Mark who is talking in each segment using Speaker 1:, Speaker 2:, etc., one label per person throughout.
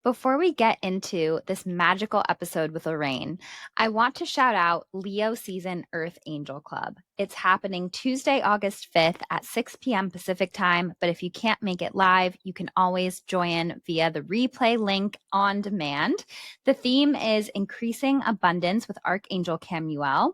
Speaker 1: Before we get into this magical episode with Lorraine, I want to shout out Leo Season Earth Angel Club. It's happening Tuesday, August 5th at 6 p.m. Pacific time, but if you can't make it live, you can always join via the replay link on demand. The theme is Increasing Abundance with Archangel Camuel.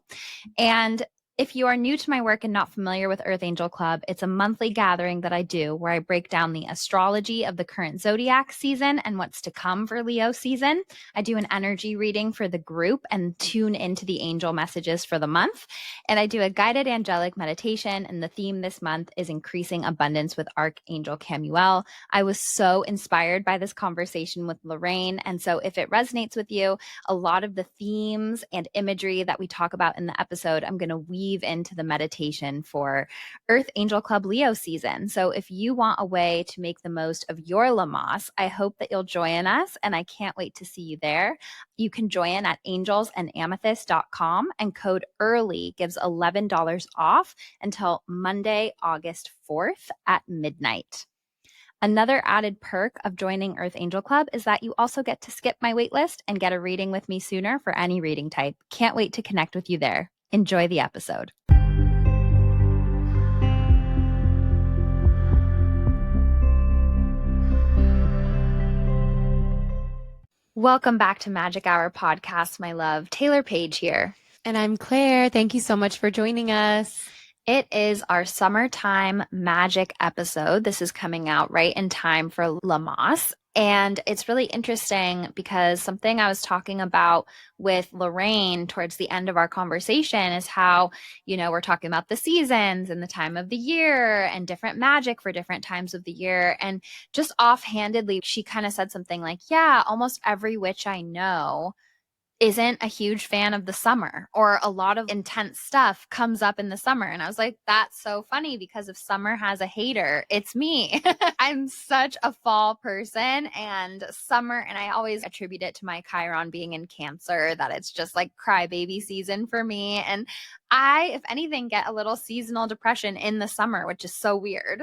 Speaker 1: And if you are new to my work and not familiar with Earth Angel Club, it's a monthly gathering that I do where I break down the astrology of the current zodiac season and what's to come for Leo season. I do an energy reading for the group and tune into the angel messages for the month. And I do a guided angelic meditation. And the theme this month is Increasing Abundance with Archangel Camuel. I was so inspired by this conversation with Lorraine. And so if it resonates with you, a lot of the themes and imagery that we talk about in the episode, I'm going to weave into the meditation for Earth Angel Club Leo season. So if you want a way to make the most of your Lammas, I hope that you'll join us, and I can't wait to see you there. You can join at angelsandamethyst.com, and code EARLY gives $11 off until Monday, August 4th at midnight. Another added perk of joining Earth Angel Club is that you also get to skip my waitlist and get a reading with me sooner for any reading type. Can't wait to connect with you there. Enjoy the episode. Welcome back to Magic Hour Podcast, my love. Taylor Page here.
Speaker 2: And I'm Claire. Thank you so much for joining us.
Speaker 1: It is our summertime magic episode. This is coming out right in time for Lammas. And it's really interesting because something I was talking about with Lorraine towards the end of our conversation is how, we're talking about the seasons and the time of the year and different magic for different times of the year. And just offhandedly, she kind of said something like, yeah, almost every witch I know isn't a huge fan of the summer, or a lot of intense stuff comes up in the summer. And I was like, that's so funny, because if summer has a hater, it's me. I'm such a fall person, and summer, and I always attribute it to my Chiron being in Cancer, that it's just like crybaby season for me. And I, if anything, get a little seasonal depression in the summer, which is so weird.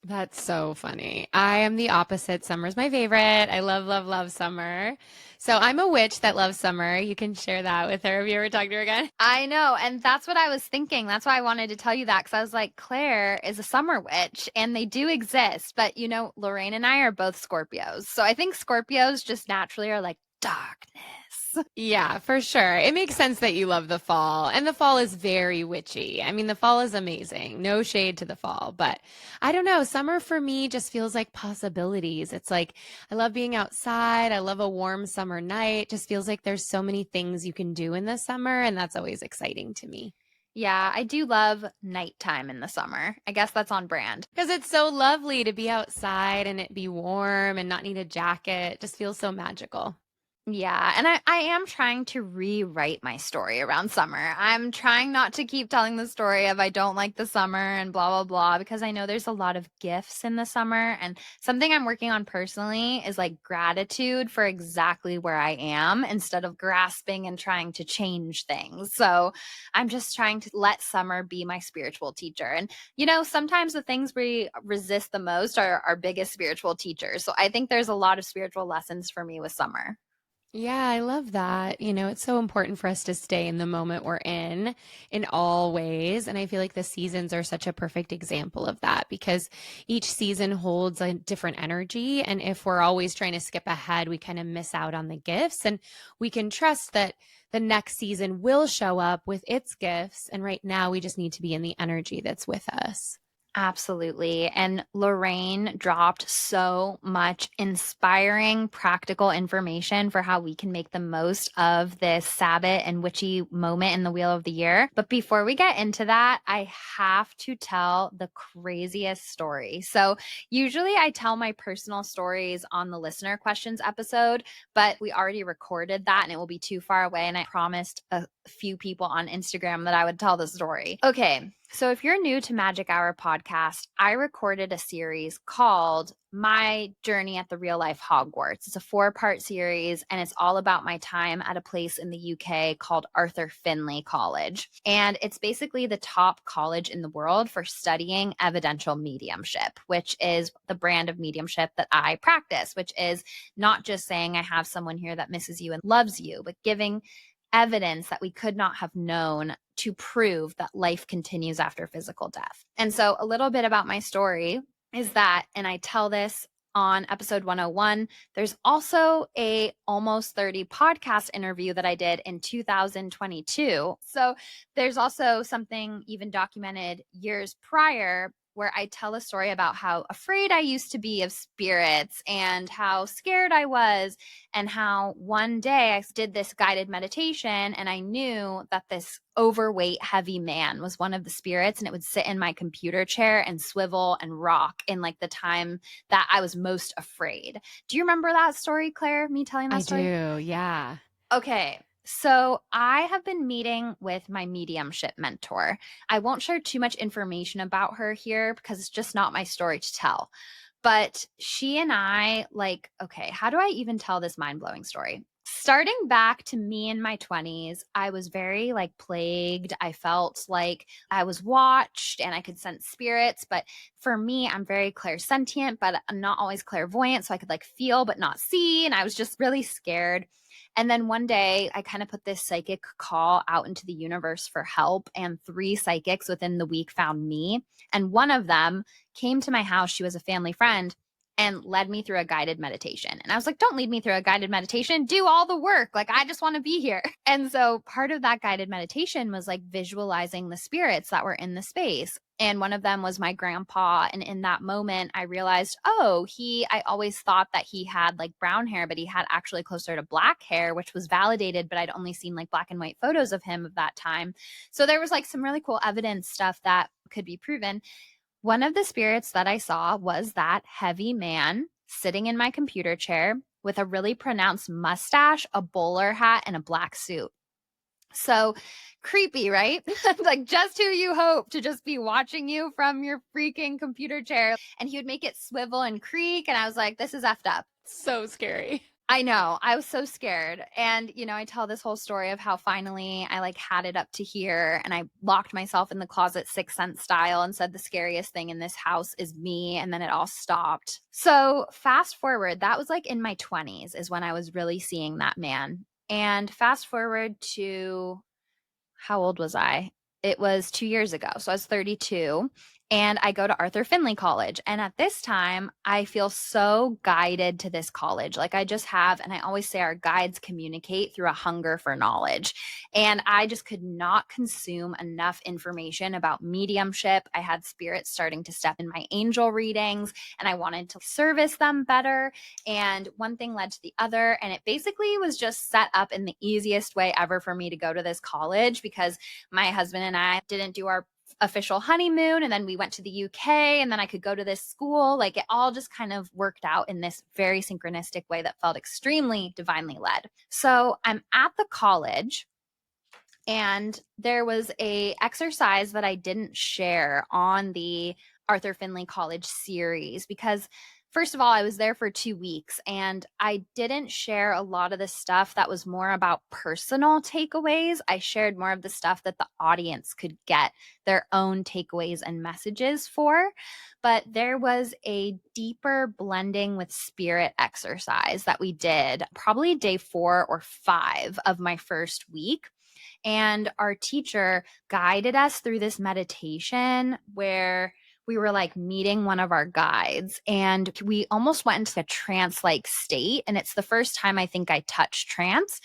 Speaker 2: That's so funny. I am the opposite. Summer's my favorite. I love, love, love summer. So I'm a witch that loves summer. You can share that with her if you ever talk to her again.
Speaker 1: I know. And that's what I was thinking. That's why I wanted to tell you that, because I was like, Claire is a summer witch, and they do exist. But, Lorraine and I are both Scorpios. So I think Scorpios just naturally are like darkness.
Speaker 2: Yeah, for sure. It makes sense that you love the fall. And the fall is very witchy. I mean, the fall is amazing. No shade to the fall. But I don't know. Summer for me just feels like possibilities. It's like I love being outside. I love a warm summer night. It just feels like there's so many things you can do in the summer. And that's always exciting to me.
Speaker 1: Yeah, I do love nighttime in the summer. I guess that's on brand.
Speaker 2: Because it's so lovely to be outside and it be warm and not need a jacket. It just feels so magical.
Speaker 1: Yeah, and I am trying to rewrite my story around summer. I'm trying not to keep telling the story of I don't like the summer and blah, blah, blah, because I know there's a lot of gifts in the summer. And something I'm working on personally is like gratitude for exactly where I am, instead of grasping and trying to change things. So I'm just trying to let summer be my spiritual teacher. And, sometimes the things we resist the most are our biggest spiritual teachers. So I think there's a lot of spiritual lessons for me with summer.
Speaker 2: Yeah, I love that. It's so important for us to stay in the moment we're in all ways. And I feel like the seasons are such a perfect example of that, because each season holds a different energy. And if we're always trying to skip ahead, we kind of miss out on the gifts. And we can trust that the next season will show up with its gifts. And right now, we just need to be in the energy that's with us.
Speaker 1: Absolutely. And Lorraine dropped so much inspiring, practical information for how we can make the most of this Sabbath and witchy moment in the Wheel of the Year. But before we get into that, I have to tell the craziest story. So usually I tell my personal stories on the listener questions episode, but we already recorded that and it will be too far away. And I promised a few people on Instagram that I would tell the story. Okay. So, if you're new to Magic Hour podcast, I recorded a series called My Journey at the Real Life Hogwarts. It's a 4-part series, and it's all about my time at a place in the UK called Arthur Findlay College. And it's basically the top college in the world for studying evidential mediumship, which is the brand of mediumship that I practice, which is not just saying I have someone here that misses you and loves you, but giving evidence that we could not have known to prove that life continues after physical death. And so, a little bit about my story is that, and I tell this on episode 101, there's also a almost 30 podcast interview that I did in 2022. So, there's also something even documented years prior where I tell a story about how afraid I used to be of spirits and how scared I was, and how one day I did this guided meditation and I knew that this overweight, heavy man was one of the spirits, and it would sit in my computer chair and swivel and rock in like the time that I was most afraid. Do you remember that story, Claire? Me telling that
Speaker 2: I
Speaker 1: story?
Speaker 2: do. Yeah.
Speaker 1: Okay. So I have been meeting with my mediumship mentor. I won't share too much information about her here because it's just not my story to tell. But she and I, like, okay, how do I even tell this mind blowing story? Starting back to me in my 20s, I was very like plagued. I felt like I was watched and I could sense spirits. But for me, I'm very clairsentient, but I'm not always clairvoyant. So I could like feel but not see. And I was just really scared. And then one day I kind of put this psychic call out into the universe for help. And 3 psychics within the week found me. And one of them came to my house. She was a family friend and led me through a guided meditation. And I was like, don't lead me through a guided meditation. Do all the work. Like, I just want to be here. And so part of that guided meditation was like visualizing the spirits that were in the space. And one of them was my grandpa. And in that moment, I realized, I always thought that he had like brown hair, but he had actually closer to black hair, which was validated, but I'd only seen like black and white photos of him of that time. So there was like some really cool evidence stuff that could be proven. One of the spirits that I saw was that heavy man sitting in my computer chair with a really pronounced mustache, a bowler hat, and a black suit. So creepy, right? Like just who you hope to just be watching you from your freaking computer chair. And he would make it swivel and creak. And I was like, this is effed up.
Speaker 2: So scary.
Speaker 1: I know. I was so scared. And, I tell this whole story of how finally I like had it up to here and I locked myself in the closet 6th Sense style and said the scariest thing in this house is me. And then it all stopped. So fast forward, that was like in my 20s is when I was really seeing that man. And fast forward to how old was I? It was 2 years ago. So I was 32 and I go to Arthur Findlay College. And at this time, I feel so guided to this college. Like I just have, and I always say our guides communicate through a hunger for knowledge. And I just could not consume enough information about mediumship. I had spirits starting to step in my angel readings and I wanted to service them better. And one thing led to the other. And it basically was just set up in the easiest way ever for me to go to this college because my husband and I didn't do our official honeymoon. And then we went to the UK and then I could go to this school. Like it all just kind of worked out in this very synchronistic way that felt extremely divinely led. So I'm at the college and there was a exercise that I didn't share on the Arthur Findlay College series because first of all, I was there for 2 weeks and I didn't share a lot of the stuff that was more about personal takeaways. I shared more of the stuff that the audience could get their own takeaways and messages for. But there was a deeper blending with spirit exercise that we did probably day 4 or 5 of my first week. And our teacher guided us through this meditation where we were like meeting one of our guides and we almost went into a trance like state. And it's the first time I think I touched trance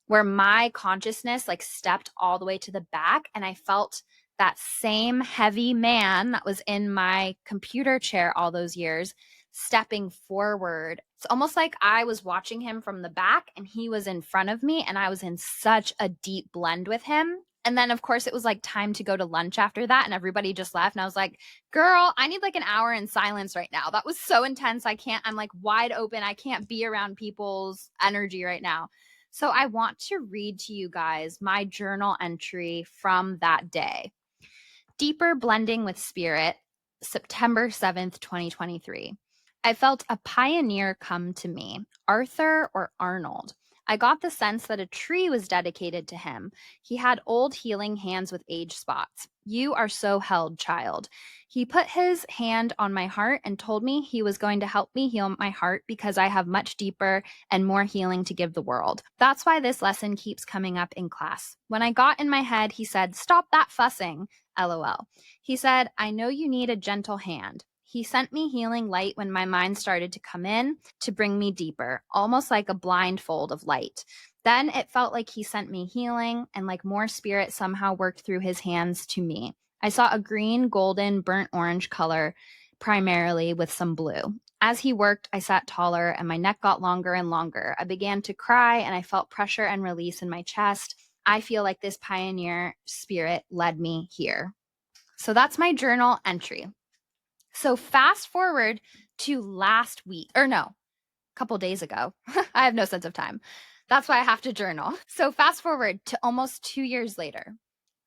Speaker 1: where my consciousness like stepped all the way to the back and I felt that same heavy man that was in my computer chair all those years stepping forward. It's almost like I was watching him from the back and he was in front of me and I was in such a deep blend with him. And then, of course, it was like time to go to lunch after that. And everybody just left. And I was like, girl, I need like an hour in silence right now. That was so intense. I'm like wide open. I can't be around people's energy right now. So I want to read to you guys my journal entry from that day. Deeper Blending with Spirit, September 7th, 2023. I felt a pioneer come to me, Arthur or Arnold. I got the sense that a tree was dedicated to him. He had old healing hands with age spots. You are so held, child. He put his hand on my heart and told me he was going to help me heal my heart because I have much deeper and more healing to give the world. That's why this lesson keeps coming up in class. When I got in my head, he said, "Stop that fussing." LOL. He said, "I know you need a gentle hand." He sent me healing light when my mind started to come in to bring me deeper, almost like a blindfold of light. Then it felt like he sent me healing and like more spirit somehow worked through his hands to me. I saw a green, golden, burnt orange color, primarily with some blue. As he worked, I sat taller and my neck got longer and longer. I began to cry and I felt pressure and release in my chest. I feel like this pioneer spirit led me here. So that's my journal entry. So fast forward to last week, or no, a couple days ago. I have no sense of time. That's why I have to journal. So fast forward to almost 2 years later.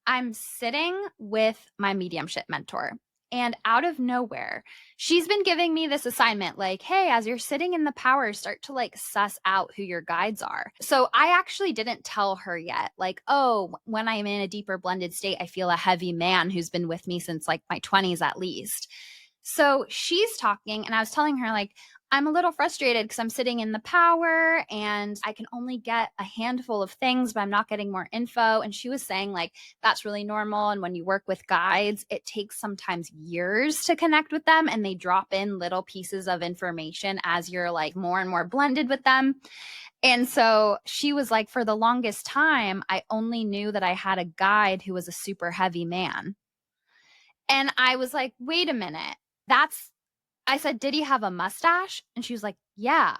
Speaker 1: I'm sitting with my mediumship mentor. And out of nowhere, she's been giving me this assignment like, hey, as you're sitting in the power, start to like suss out who your guides are. So I actually didn't tell her yet, like, oh, when I'm in a deeper blended state, I feel a heavy man who's been with me since like my 20s at least. So she's talking, and I was telling her, like, I'm a little frustrated because I'm sitting in the power and I can only get a handful of things, but I'm not getting more info. And she was saying, like, that's really normal. And when you work with guides, it takes sometimes years to connect with them, and they drop in little pieces of information as you're like more and more blended with them. And so she was like, for the longest time, I only knew that I had a guide who was a super heavy man. And I was like, wait a minute. I said, did he have a mustache? And she was like, yeah.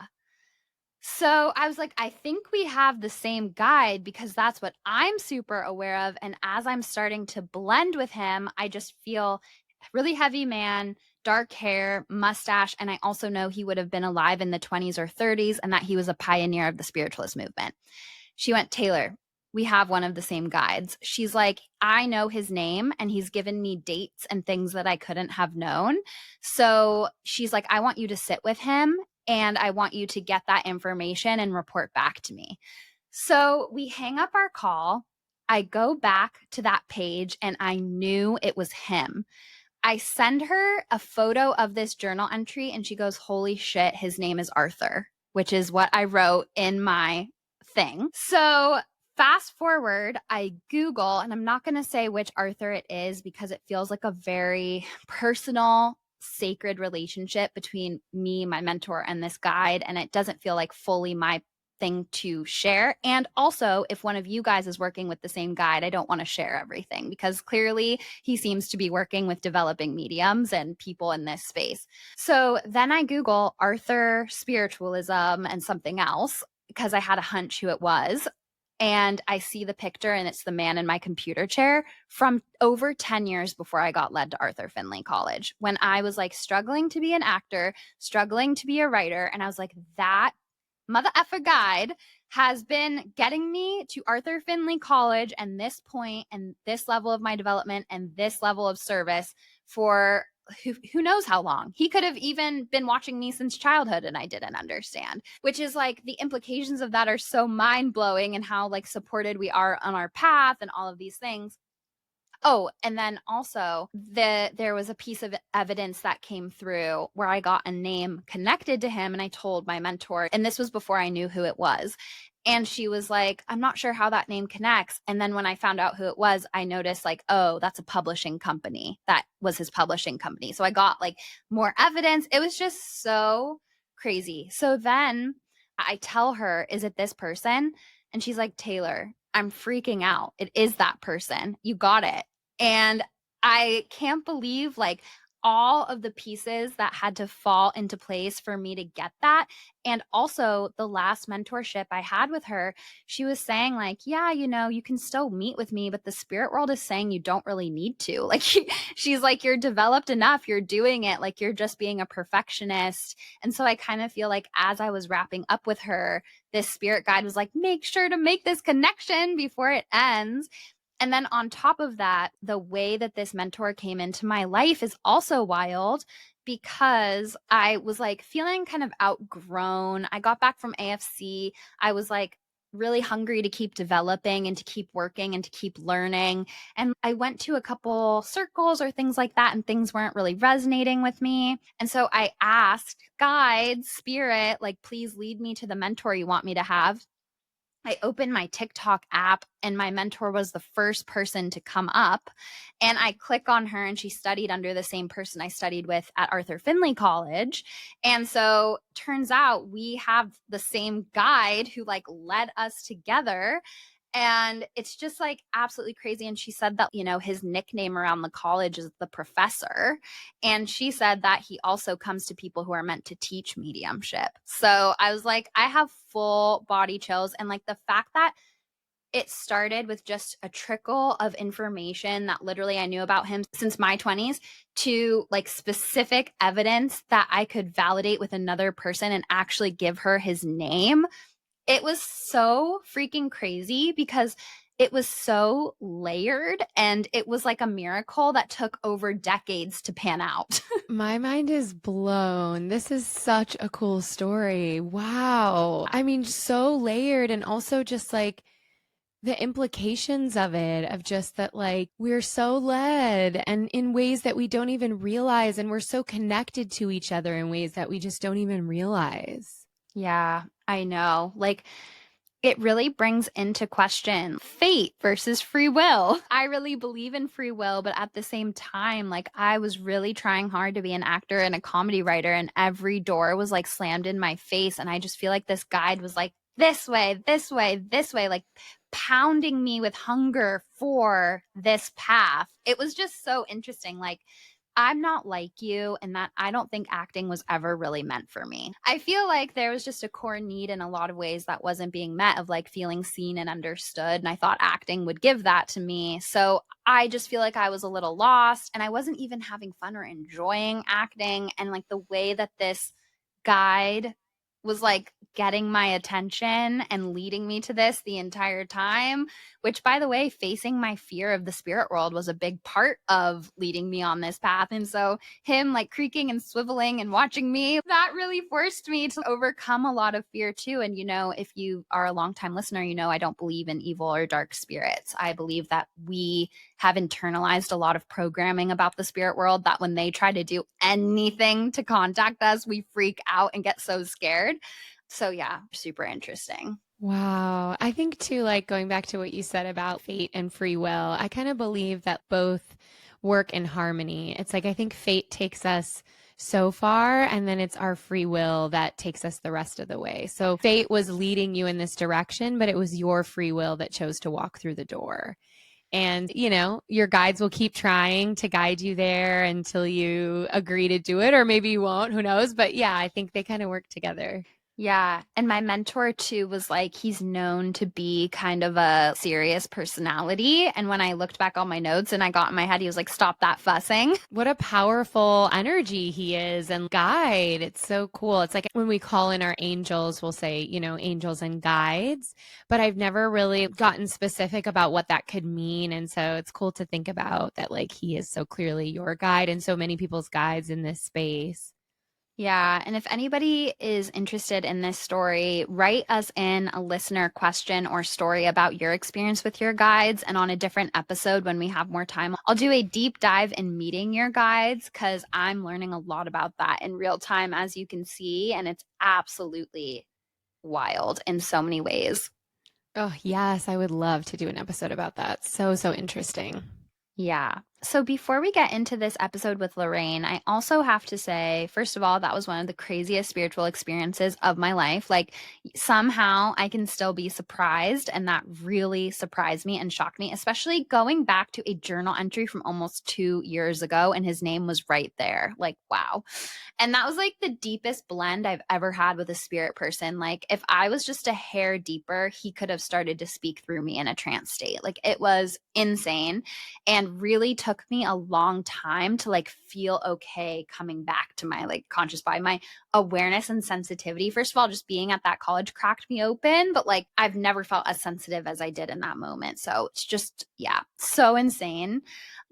Speaker 1: So I was like, I think we have the same guide because that's what I'm super aware of. And as I'm starting to blend with him, I just feel really heavy man, dark hair, mustache. And I also know he would have been alive in the 20s or 30s and that he was a pioneer of the spiritualist movement. She went, Taylor, we have one of the same guides. She's like, I know his name and he's given me dates and things that I couldn't have known. So she's like, I want you to sit with him and I want you to get that information and report back to me. So we hang up our call. I go back to that page and I knew it was him. I send her a photo of this journal entry and she goes, holy shit, his name is Arthur, which is what I wrote in my thing. So fast forward, I Google, and I'm not going to say which Arthur it is because it feels like a very personal, sacred relationship between me, my mentor, and this guide. And it doesn't feel like fully my thing to share. And also, if one of you guys is working with the same guide, I don't want to share everything because clearly he seems to be working with developing mediums and people in this space. So then I Google Arthur spiritualism and something else because I had a hunch who it was. And I see the picture and it's the man in my computer chair from over 10 years before I got led to Arthur Findlay College, when I was like struggling to be an actor, struggling to be a writer. And I was like, that mother effer guide has been getting me to Arthur Findlay College and this point and this level of my development and this level of service for who knows how long. He could have even been watching me since childhood and I didn't understand, which is like the implications of that are so mind blowing and how like supported we are on our path and all of these things. Oh, and then also there was a piece of evidence that came through where I got a name connected to him and I told my mentor, and this was before I knew who it was. And she was like, I'm not sure how that name connects. And then when I found out who it was, I noticed like, oh, that's a publishing company. That was his publishing company. So I got like more evidence. It was just so crazy. So then I tell her, is it this person? And she's like, Taylor, I'm freaking out. It is that person. You got it. And I can't believe like all of the pieces that had to fall into place for me to get that. And also the last mentorship I had with her, she was saying like, yeah, you know, you can still meet with me, but the spirit world is saying you don't really need to. Like she's like, you're developed enough, you're doing it, like you're just being a perfectionist. And so I kind of feel like as I was wrapping up with her, this spirit guide was like, make sure to make this connection before it ends. And then on top of that, the way that this mentor came into my life is also wild because I was like feeling kind of outgrown. I got back from AFC. I was like really hungry to keep developing and to keep working and to keep learning. And I went to a couple circles or things like that, and things weren't really resonating with me. And so I asked guides, spirit, like, please lead me to the mentor you want me to have. I opened my TikTok app and my mentor was the first person to come up. And I click on her, and she studied under the same person I studied with at Arthur Findlay College. And so turns out we have the same guide who like led us together. And it's just like absolutely crazy. And she said that, his nickname around the college is the professor. And she said that he also comes to people who are meant to teach mediumship. So I was like, I have full body chills. And like the fact that it started with just a trickle of information that literally I knew about him since my 20s to like specific evidence that I could validate with another person and actually give her his name. It was so freaking crazy because it was so layered, and it was like a miracle that took over decades to pan out.
Speaker 2: My mind is blown. This is such a cool story. Wow. I mean, so layered, and also just like the implications of it, of just that, like, we're so led and in ways that we don't even realize. And we're so connected to each other in ways that we just don't even realize.
Speaker 1: Yeah, I know. Like, it really brings into question fate versus free will. I really believe in free will, but at the same time, like I was really trying hard to be an actor and a comedy writer, and every door was like slammed in my face. And I just feel like this guide was like, this way, this way, this way, like pounding me with hunger for this path. It was just so interesting. Like, I'm not like you, and that I don't think acting was ever really meant for me. I feel like there was just a core need in a lot of ways that wasn't being met, of like feeling seen and understood. And I thought acting would give that to me. So I just feel like I was a little lost, and I wasn't even having fun or enjoying acting. And like the way that this guide was like getting my attention and leading me to this the entire time, which, by the way, facing my fear of the spirit world was a big part of leading me on this path. And so him like creaking and swiveling and watching me, that really forced me to overcome a lot of fear too. And if you are a longtime listener, I don't believe in evil or dark spirits. I believe that we have internalized a lot of programming about the spirit world, that when they try to do anything to contact us, we freak out and get so scared. So yeah, super interesting.
Speaker 2: Wow. I think too, like going back to what you said about fate and free will, I kind of believe that both work in harmony. It's like, I think fate takes us so far, and then it's our free will that takes us the rest of the way. So fate was leading you in this direction, but it was your free will that chose to walk through the door. And, your guides will keep trying to guide you there until you agree to do it, or maybe you won't, who knows? But yeah, I think they kind of work together.
Speaker 1: Yeah. And my mentor too was like, he's known to be kind of a serious personality. And when I looked back on my notes and I got in my head, he was like, stop that fussing.
Speaker 2: What a powerful energy he is, and guide. It's so cool. It's like when we call in our angels, we'll say, angels and guides, but I've never really gotten specific about what that could mean. And so it's cool to think about that, like, he is so clearly your guide and so many people's guides in this space.
Speaker 1: Yeah. And if anybody is interested in this story, write us in a listener question or story about your experience with your guides. And on a different episode, when we have more time, I'll do a deep dive in meeting your guides, because I'm learning a lot about that in real time, as you can see. And it's absolutely wild in so many ways.
Speaker 2: Oh, yes. I would love to do an episode about that. So, so interesting.
Speaker 1: Yeah. So before we get into this episode with Lorraine, I also have to say, first of all, that was one of the craziest spiritual experiences of my life. Like, somehow I can still be surprised, and that really surprised me and shocked me, especially going back to a journal entry from almost 2 years ago, and his name was right there. Like, wow. And that was like the deepest blend I've ever had with a spirit person. Like, if I was just a hair deeper, he could have started to speak through me in a trance state. Like, it was insane and really took took me a long time to like feel okay coming back to my like conscious body. My awareness and sensitivity, first of all, just being at that college cracked me open, but like I've never felt as sensitive as I did in that moment. So it's just, yeah, so insane.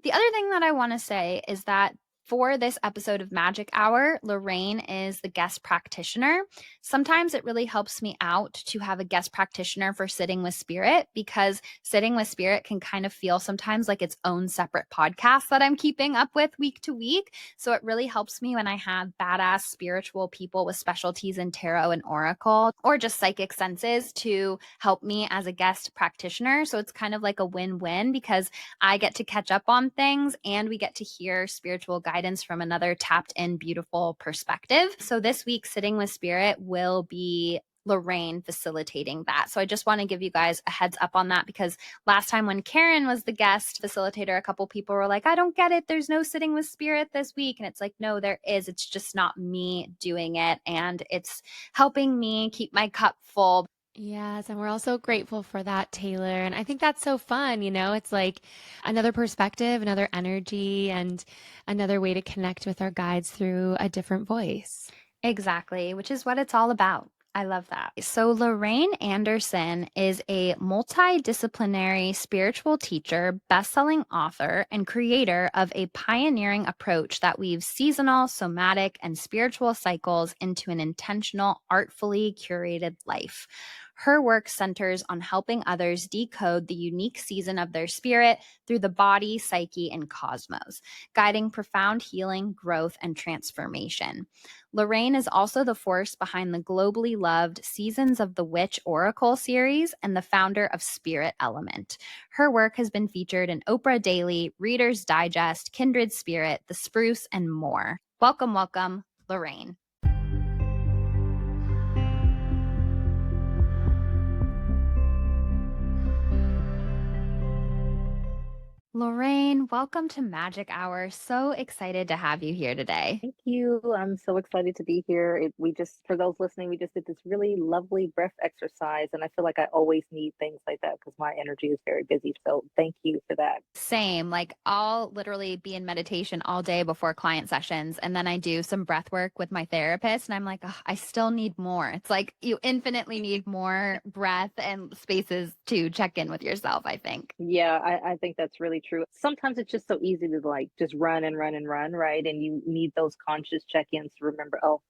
Speaker 1: The other thing that I want to say is that for this episode of Magic Hour, Lorraine is the guest practitioner. Sometimes it really helps me out to have a guest practitioner for Sitting with Spirit, because Sitting with Spirit can kind of feel sometimes like its own separate podcast that I'm keeping up with week to week. So it really helps me when I have badass spiritual people with specialties in tarot and oracle or just psychic senses to help me as a guest practitioner. So it's kind of like a win-win, because I get to catch up on things and we get to hear spiritual guidance from another tapped in, beautiful perspective. So this week, Sitting with Spirit will be Lorraine facilitating that. So I just want to give you guys a heads up on that, because last time when Karen was the guest facilitator, a couple people were like, I don't get it. There's no Sitting with Spirit this week. And it's like, no, there is. It's just not me doing it. And it's helping me keep my cup full.
Speaker 2: Yes, and we're also grateful for that, Taylor. And I think that's so fun. It's like another perspective, another energy, and another way to connect with our guides through a different voice.
Speaker 1: Exactly, which is what it's all about. I love that. So, Lorraine Anderson is a multidisciplinary spiritual teacher, best-selling author, and creator of a pioneering approach that weaves seasonal, somatic, and spiritual cycles into an intentional, artfully curated life. Her work centers on helping others decode the unique season of their spirit through the body, psyche, and cosmos, guiding profound healing, growth, and transformation. Lorraine is also the force behind the globally loved Seasons of the Witch Oracle series and the founder of Spirit Element. Her work has been featured in Oprah Daily, Reader's Digest, Kindred Spirit, The Spruce, and more. Welcome, welcome, Lorraine. Lorraine, welcome to Magic Hour. So excited to have you here today.
Speaker 3: Thank you. I'm so excited to be here. For those listening, we just did this really lovely breath exercise, and I feel like I always need things like that because my energy is very busy. So thank you for that.
Speaker 1: Same. Like I'll literally be in meditation all day before client sessions. And then I do some breath work with my therapist. And I'm like, I still need more. It's like you infinitely need more breath and spaces to check in with yourself, I think.
Speaker 3: Yeah, I think that's really true. Sometimes it's just so easy to like just run and run and run, right? And you need those conscious check-ins to remember, oh,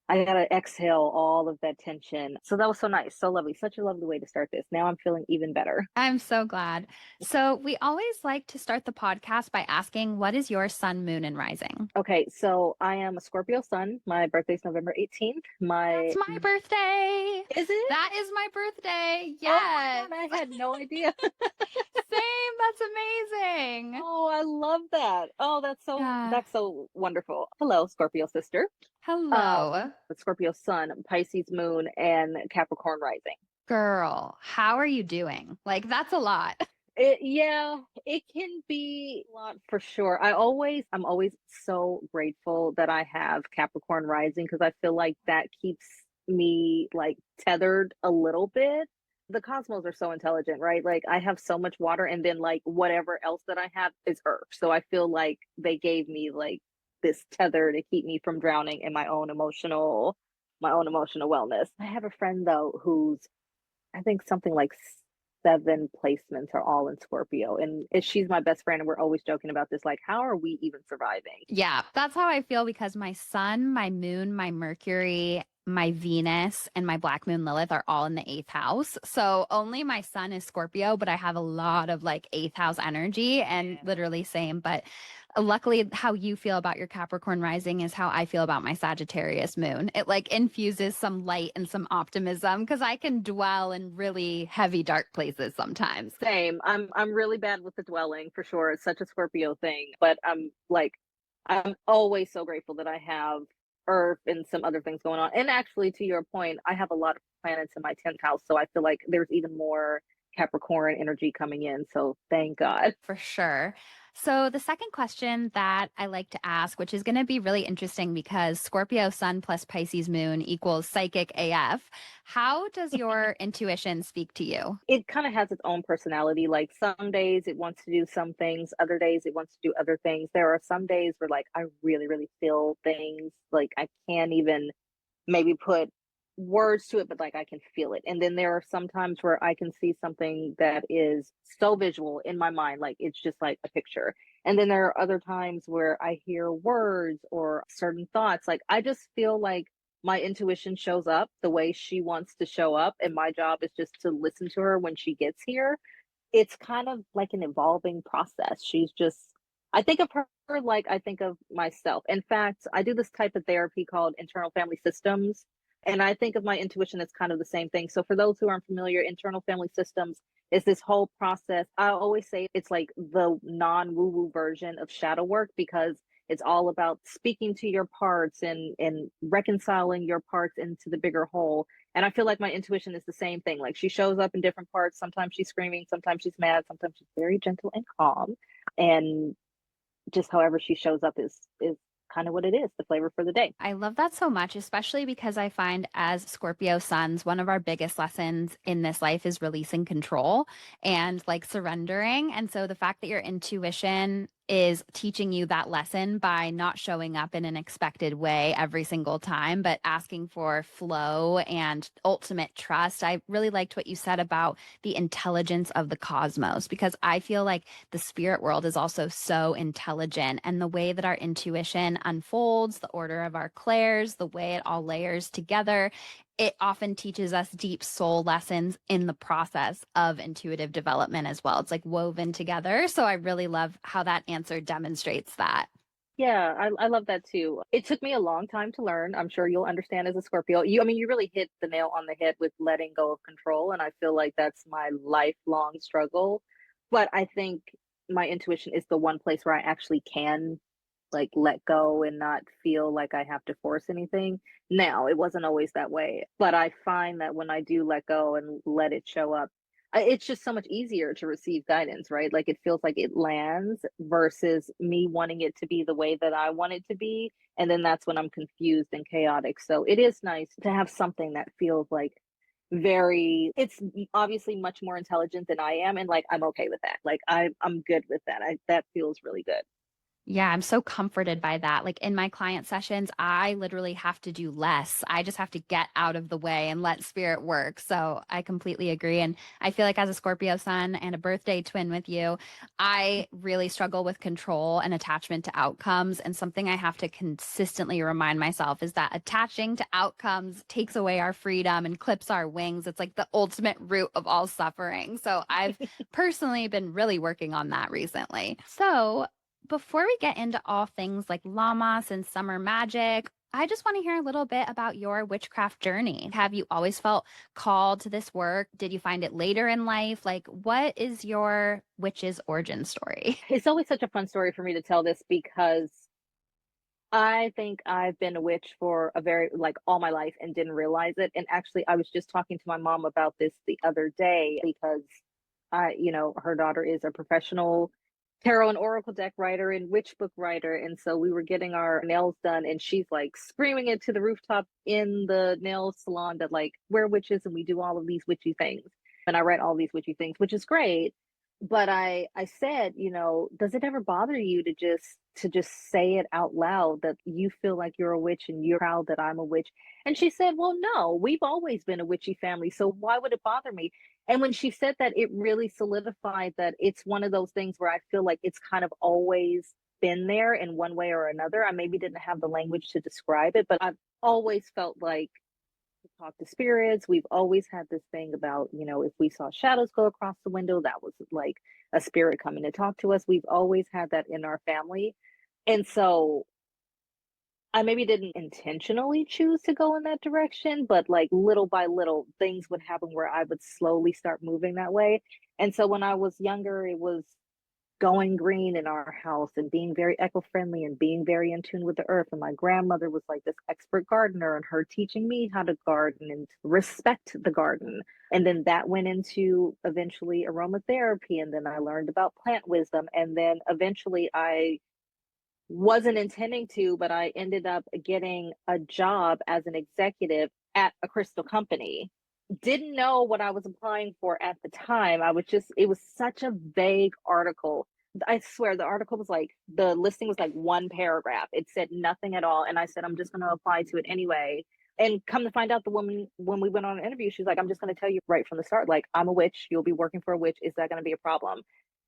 Speaker 3: I gotta exhale all of that tension. So that was so nice, so lovely, such a lovely way to start this. Now I'm feeling even better.
Speaker 1: I'm so glad. So we always like to start the podcast by asking, what is your sun, moon, and rising?
Speaker 3: Okay, so I am a Scorpio sun. My birthday's November 18th.
Speaker 1: That's my birthday.
Speaker 3: Is it?
Speaker 1: That is my birthday.
Speaker 3: Oh my
Speaker 1: Yes.
Speaker 3: God, I had no idea.
Speaker 1: Same. That's amazing.
Speaker 3: Oh, I love that. Oh,
Speaker 1: Yeah.
Speaker 3: that's so wonderful. Hello, Scorpio sister.
Speaker 1: Hello.
Speaker 3: Scorpio sun, Pisces moon, and Capricorn rising.
Speaker 1: Girl, how are you doing? Like, that's a lot.
Speaker 3: Yeah, it can be a lot for sure. I'm always so grateful that I have Capricorn rising because I feel like that keeps me like tethered a little bit. The cosmos are so intelligent, right? Like I have so much water and then like whatever else that I have is earth. So I feel like they gave me like this tether to keep me from drowning in my own emotional wellness. I have a friend though who's I think something like 7 placements are all in Scorpio, and she's my best friend, and we're always joking about this, like, how are we even surviving?
Speaker 1: Yeah, that's how I feel, because my sun, my moon, my Mercury, my Venus, and my Black Moon Lilith are all in the eighth house. So only my sun is Scorpio, but I have a lot of like eighth house energy, and literally same. But luckily, how you feel about your Capricorn rising is how I feel about my Sagittarius moon. It like infuses some light and some optimism, because I can dwell in really heavy, dark places sometimes.
Speaker 3: Same. I'm really bad with the dwelling for sure. It's such a Scorpio thing, but I'm always so grateful that I have Earth and some other things going on. And actually, to your point, I have a lot of planets in my 10th house, so I feel like there's even more Capricorn energy coming in. So thank God.
Speaker 1: For sure. So, the second question that I like to ask, which is going to be really interesting because Scorpio sun plus Pisces moon equals psychic AF. How does your intuition speak to you?
Speaker 3: It kind of has its own personality. Like some days it wants to do some things, other days it wants to do other things. There are some days where like I really, really feel things like I can't even maybe put words to it, but like I can feel it. And then there are some times where I can see something that is so visual in my mind, like it's just like a picture. And then there are other times where I hear words or certain thoughts. Like I just feel like my intuition shows up the way she wants to show up. And my job is just to listen to her when she gets here. It's kind of like an evolving process. She's just I think of her like I think of myself. In fact, I do this type of therapy called internal family systems, and I think of my intuition as kind of the same thing. So for those who aren't familiar, internal family systems is this whole process. I always say it's like the non-woo-woo version of shadow work because it's all about speaking to your parts and reconciling your parts into the bigger whole. And I feel like my intuition is the same thing. Like she shows up in different parts. Sometimes she's screaming, sometimes she's mad, sometimes she's very gentle and calm. And just however she shows up is kind of what it is, the flavor for the day.
Speaker 1: I love that so much, especially because I find as Scorpio suns, one of our biggest lessons in this life is releasing control and like surrendering. And so the fact that your intuition is teaching you that lesson by not showing up in an expected way every single time, but asking for flow and ultimate trust. I really liked what you said about the intelligence of the cosmos, because I feel like the spirit world is also so intelligent, and the way that our intuition unfolds, the order of our clairs, the way it all layers together, it often teaches us deep soul lessons in the process of intuitive development as well. It's like woven together. So I really love how that answer demonstrates that.
Speaker 3: Yeah, I love that too. It took me a long time to learn. I'm sure you'll understand as a Scorpio. I mean, you really hit the nail on the head with letting go of control. And I feel like that's my lifelong struggle. But I think my intuition is the one place where I actually can like let go and not feel like I have to force anything. Now, it wasn't always that way, but I find that when I do let go and let it show up, it's just so much easier to receive guidance, right? Like it feels like it lands versus me wanting it to be the way that I want it to be. And then that's when I'm confused and chaotic. So it is nice to have something that feels like it's obviously much more intelligent than I am. And like, I'm okay with that. Like I'm good with that. That feels really good.
Speaker 1: Yeah, I'm so comforted by that. Like in my client sessions, I literally have to do less. I just have to get out of the way and let spirit work. So I completely agree. And I feel like as a Scorpio sun and a birthday twin with you, I really struggle with control and attachment to outcomes. And something I have to consistently remind myself is that attaching to outcomes takes away our freedom and clips our wings. It's like the ultimate root of all suffering. So I've personally been really working on that recently. So, before we get into all things like Lammas and summer magic, I just want to hear a little bit about your witchcraft journey. Have you always felt called to this work? Did you find it later in life? Like, what is your witch's origin story?
Speaker 3: It's always such a fun story for me to tell this because I think I've been a witch for a very like all my life and didn't realize it. And actually, I was just talking to my mom about this the other day because her daughter is a professional tarot and oracle deck writer and witch book writer. And so we were getting our nails done, and she's like screaming it to the rooftop in the nail salon that like we're witches and we do all of these witchy things. And I write all these witchy things, which is great. But I said, does it ever bother you to just say it out loud that you feel like you're a witch and you're proud that I'm a witch? And she said, well, no, we've always been a witchy family, so why would it bother me? And when she said that, it really solidified that it's one of those things where I feel like it's kind of always been there in one way or another. I maybe didn't have the language to describe it, but I've always felt like talk to spirits. We've always had this thing about, if we saw shadows go across the window, that was like a spirit coming to talk to us. We've always had that in our family. And so I maybe didn't intentionally choose to go in that direction, but like little by little, things would happen where I would slowly start moving that way. And so when I was younger, it was going green in our house and being very eco-friendly and being very in tune with the earth. And my grandmother was like this expert gardener, and her teaching me how to garden and respect the garden. And then that went into eventually aromatherapy. And then I learned about plant wisdom. And then eventually I wasn't intending to, but I ended up getting a job as an executive at a crystal company. Didn't know what I was applying for at the time. It was such a vague article. I swear the article was like, the listing was like one paragraph. It said nothing at all. And I said, I'm just going to apply to it anyway. And come to find out, the woman, when we went on an interview, she's like, I'm just going to tell you right from the start, like, I'm a witch. You'll be working for a witch. Is that going to be a problem?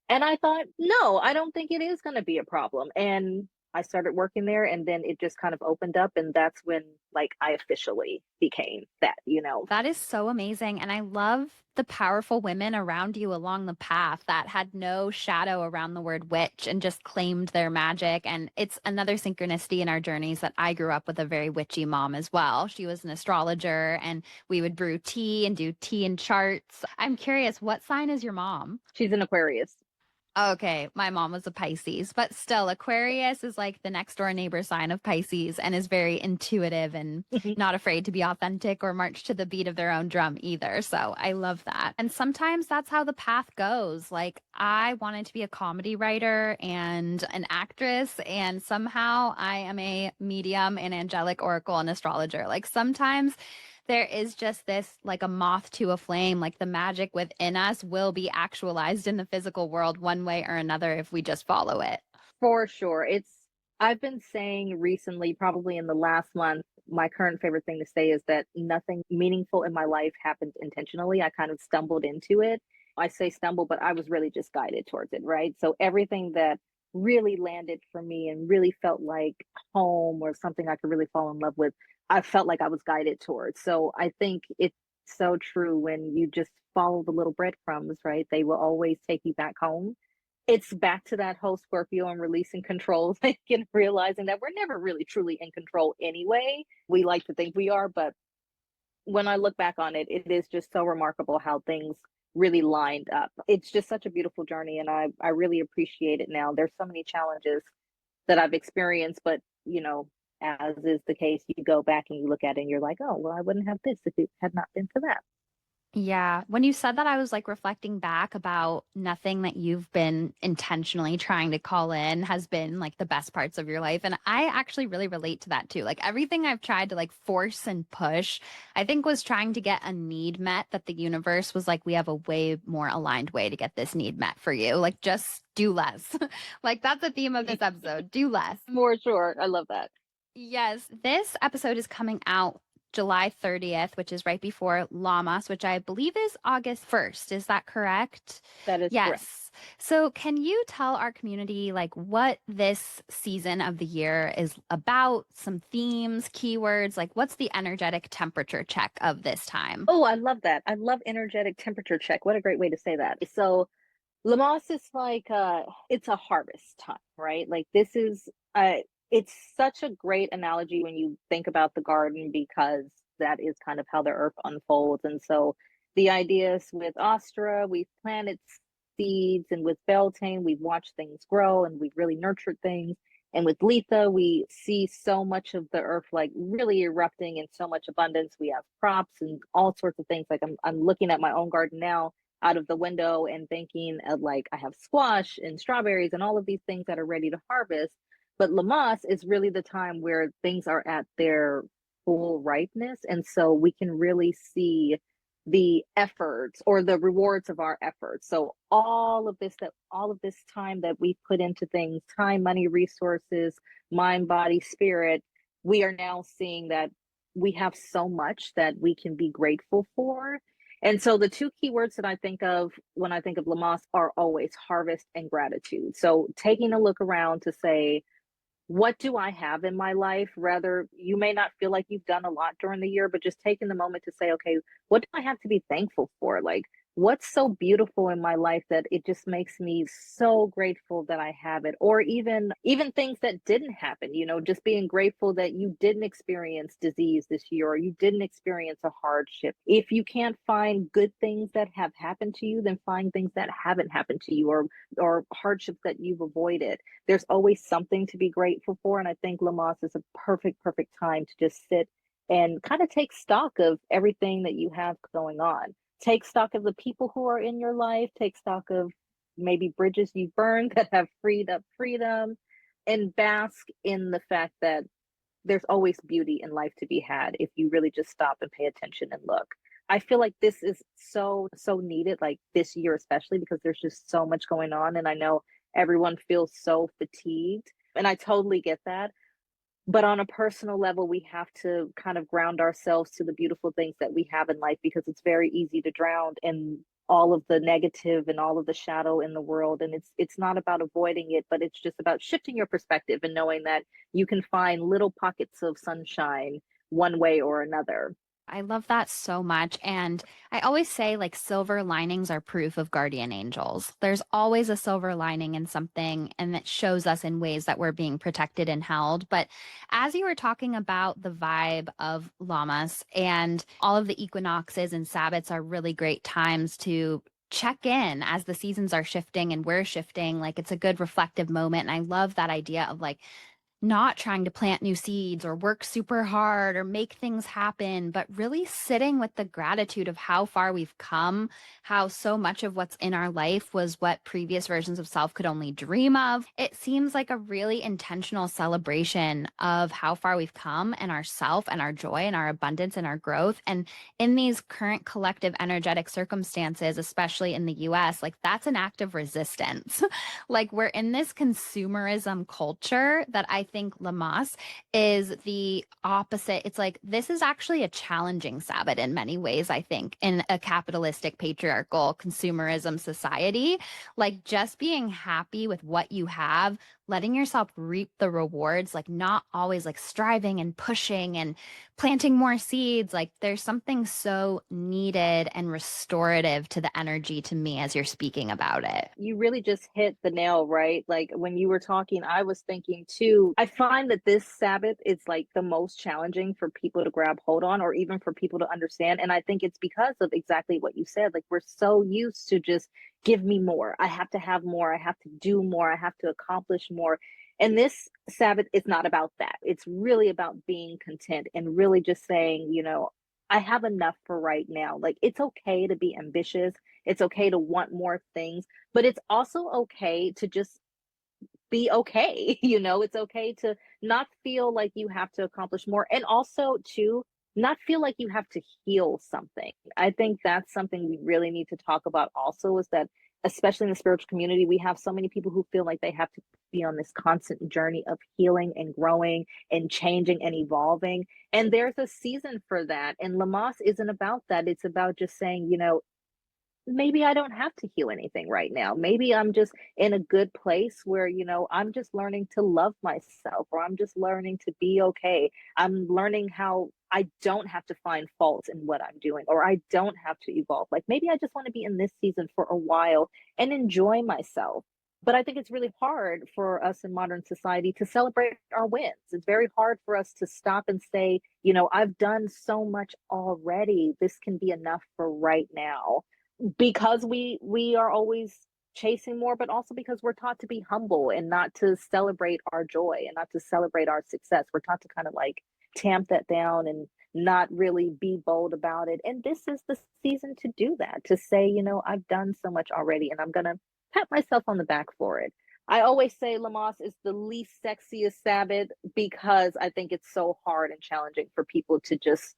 Speaker 3: And I thought, no, I don't think it is going to be a problem. And I started working there, and then it just kind of opened up. And that's when, like, I officially became that, you know.
Speaker 1: That is so amazing. And I love the powerful women around you along the path that had no shadow around the word witch and just claimed their magic. And it's another synchronicity in our journeys that I grew up with a very witchy mom as well. She was an astrologer, and we would brew tea and do tea and charts. I'm curious, what sign is your mom?
Speaker 3: She's an Aquarius.
Speaker 1: Okay, my mom was a Pisces, but still, Aquarius is like the next door neighbor sign of Pisces and is very intuitive and not afraid to be authentic or march to the beat of their own drum either. So I love that. And sometimes that's how the path goes. Like, I wanted to be a comedy writer and an actress, and somehow I am a medium, an angelic oracle, and astrologer. Like, sometimes there is just this, like a moth to a flame, like the magic within us will be actualized in the physical world one way or another if we just follow it.
Speaker 3: For sure. I've been saying recently, probably in the last month, my current favorite thing to say is that nothing meaningful in my life happened intentionally. I kind of stumbled into it. I say stumble, but I was really just guided towards it, right? So everything that really landed for me and really felt like home or something I could really fall in love with, I felt like I was guided towards. So I think it's so true when you just follow the little breadcrumbs, right? They will always take you back home. It's back to that whole Scorpio and releasing control thing and realizing that we're never really truly in control anyway. We like to think we are, but when I look back on it, it is just so remarkable how things really lined up. It's just such a beautiful journey, and I really appreciate it now. There's so many challenges that I've experienced, but you know, as is the case, you go back and you look at it and you're like, oh, well, I wouldn't have this if it had not been for that.
Speaker 1: Yeah. When you said that, I was like reflecting back about nothing that you've been intentionally trying to call in has been like the best parts of your life. And I actually really relate to that too. Like, everything I've tried to like force and push, I think was trying to get a need met that the universe was like, we have a way more aligned way to get this need met for you. Like, just do less. Like, that's the theme of this episode. Do less.
Speaker 3: For sure. I love that.
Speaker 1: Yes, this episode is coming out July 30th, which is right before Lammas, which I believe is August 1st. Is that correct?
Speaker 3: That is correct.
Speaker 1: Yes. So, can you tell our community like what this season of the year is about? Some themes, keywords, like what's the energetic temperature check of this time?
Speaker 3: Oh, I love that. I love energetic temperature check. What a great way to say that. So Lammas is like it's a harvest time, right? Like this is it's such a great analogy when you think about the garden, because that is kind of how the earth unfolds. And so the idea is, with Astra, we've planted seeds, and with Beltane, we've watched things grow and we've really nurtured things. And with Letha, we see so much of the earth like really erupting in so much abundance. We have crops and all sorts of things. Like I'm looking at my own garden now out of the window and thinking of, like, I have squash and strawberries and all of these things that are ready to harvest. But Lammas is really the time where things are at their full ripeness. And so we can really see the efforts or the rewards of our efforts. So all of this time that we put into things, time, money, resources, mind, body, spirit, we are now seeing that we have so much that we can be grateful for. And so the two keywords that I think of when I think of Lammas are always harvest and gratitude. So taking a look around to say, what do I have in my life? Rather, you may not feel like you've done a lot during the year, but just taking the moment to say, okay, what do I have to be thankful for? Like, what's so beautiful in my life that it just makes me so grateful that I have it? Or even things that didn't happen, just being grateful that you didn't experience disease this year or you didn't experience a hardship. If you can't find good things that have happened to you, then find things that haven't happened to you or hardships that you've avoided. There's always something to be grateful for, and I think Lammas is a perfect time to just sit and kind of take stock of everything that you have going on. Take stock of the people who are in your life, take stock of maybe bridges you've burned that have freed up freedom, and bask in the fact that there's always beauty in life to be had if you really just stop and pay attention and look. I feel like this is so needed, like this year especially, because there's just so much going on, and I know everyone feels so fatigued, and I totally get that. But on a personal level, we have to kind of ground ourselves to the beautiful things that we have in life, because it's very easy to drown in all of the negative and all of the shadow in the world. And it's not about avoiding it, but it's just about shifting your perspective and knowing that you can find little pockets of sunshine one way or another.
Speaker 1: I love that so much. And I always say, like, silver linings are proof of guardian angels. There's always a silver lining in something, and that shows us in ways that we're being protected and held. But as you were talking about the vibe of Lammas, and all of the equinoxes and Sabbats are really great times to check in as the seasons are shifting and we're shifting. Like, it's a good reflective moment. And I love that idea of, like, not trying to plant new seeds or work super hard or make things happen, but really sitting with the gratitude of how far we've come, how so much of what's in our life was what previous versions of self could only dream of. It seems like a really intentional celebration of how far we've come and our self and our joy and our abundance and our growth. And in these current collective energetic circumstances, especially in the US, like, that's an act of resistance. Like, we're in this consumerism culture that I think Lammas is the opposite. It's like, this is actually a challenging Sabbath in many ways, I think, in a capitalistic, patriarchal, consumerism society. Like, just being happy with what you have, letting yourself reap the rewards, like, not always like striving and pushing and planting more seeds. Like, there's something so needed and restorative to the energy to me as you're speaking about it.
Speaker 3: You really just hit the nail, right? Like when you were talking, I was thinking too. I find that this Sabbath is like the most challenging for people to grab hold on, or even for people to understand. And I think it's because of exactly what you said. Like, we're so used to just give me more. I have to have more. I have to do more. I have to accomplish more. And this Sabbath is not about that. It's really about being content and really just saying, I have enough for right now. Like, it's okay to be ambitious. It's okay to want more things, but it's also okay to just be okay. It's okay to not feel like you have to accomplish more, and also to not feel like you have to heal something. I think that's something we really need to talk about also, is that especially in the spiritual community, we have so many people who feel like they have to be on this constant journey of healing and growing and changing and evolving. And there's a season for that. And Lammas isn't about that. It's about just saying, maybe I don't have to heal anything right now. Maybe I'm just in a good place where, I'm just learning to love myself, or I'm just learning to be okay. I'm learning how I don't have to find faults in what I'm doing, or I don't have to evolve. Like, maybe I just want to be in this season for a while and enjoy myself. But I think it's really hard for us in modern society to celebrate our wins. It's very hard for us to stop and say, I've done so much already. This can be enough for right now, because we are always chasing more, but also because we're taught to be humble and not to celebrate our joy and not to celebrate our success. We're taught to kind of like tamp that down and not really be bold about it. And this is the season to do that, to say, I've done so much already, and I'm gonna pat myself on the back for it. I always say Lammas is the least sexiest Sabbath, because I think it's so hard and challenging for people to just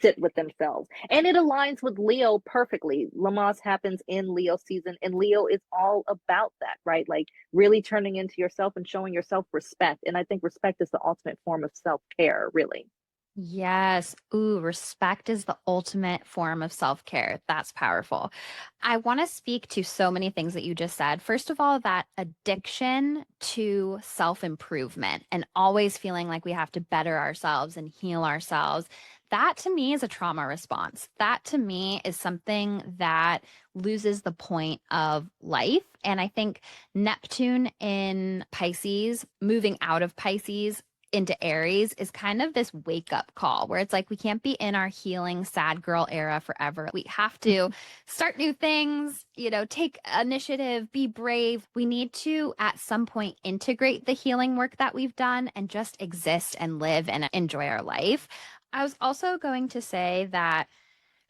Speaker 3: sit with themselves. And it aligns with Leo perfectly. Lammas happens in Leo season, and Leo is all about that, right? Like, really turning into yourself and showing yourself respect. And I think respect is the ultimate form of self-care, really.
Speaker 1: Yes. Ooh, respect is the ultimate form of self-care. That's powerful. I want to speak to so many things that you just said. First of all, that addiction to self-improvement and always feeling like we have to better ourselves and heal ourselves. that to me is a trauma response. That to me is something that loses the point of life. And I think Neptune in Pisces, moving out of Pisces into Aries, is kind of this wake up call where it's like we can't be in our healing sad girl era forever. We have to start new things, take initiative, be brave. We need to at some point integrate the healing work that we've done and just exist and live and enjoy our life. I was also going to say that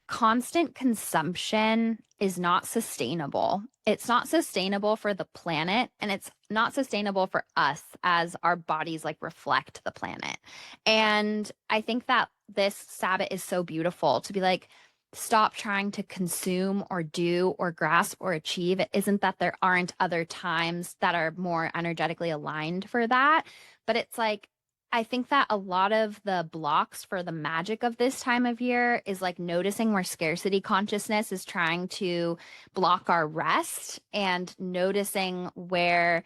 Speaker 1: constant consumption is not sustainable. It's not sustainable for the planet, and it's not sustainable for us as our bodies like reflect the planet. And I think that this Sabbath is so beautiful to be like, stop trying to consume or do or grasp or achieve. It isn't that there aren't other times that are more energetically aligned for that, but it's like, I think that a lot of the blocks for the magic of this time of year is like noticing where scarcity consciousness is trying to block our rest and noticing where,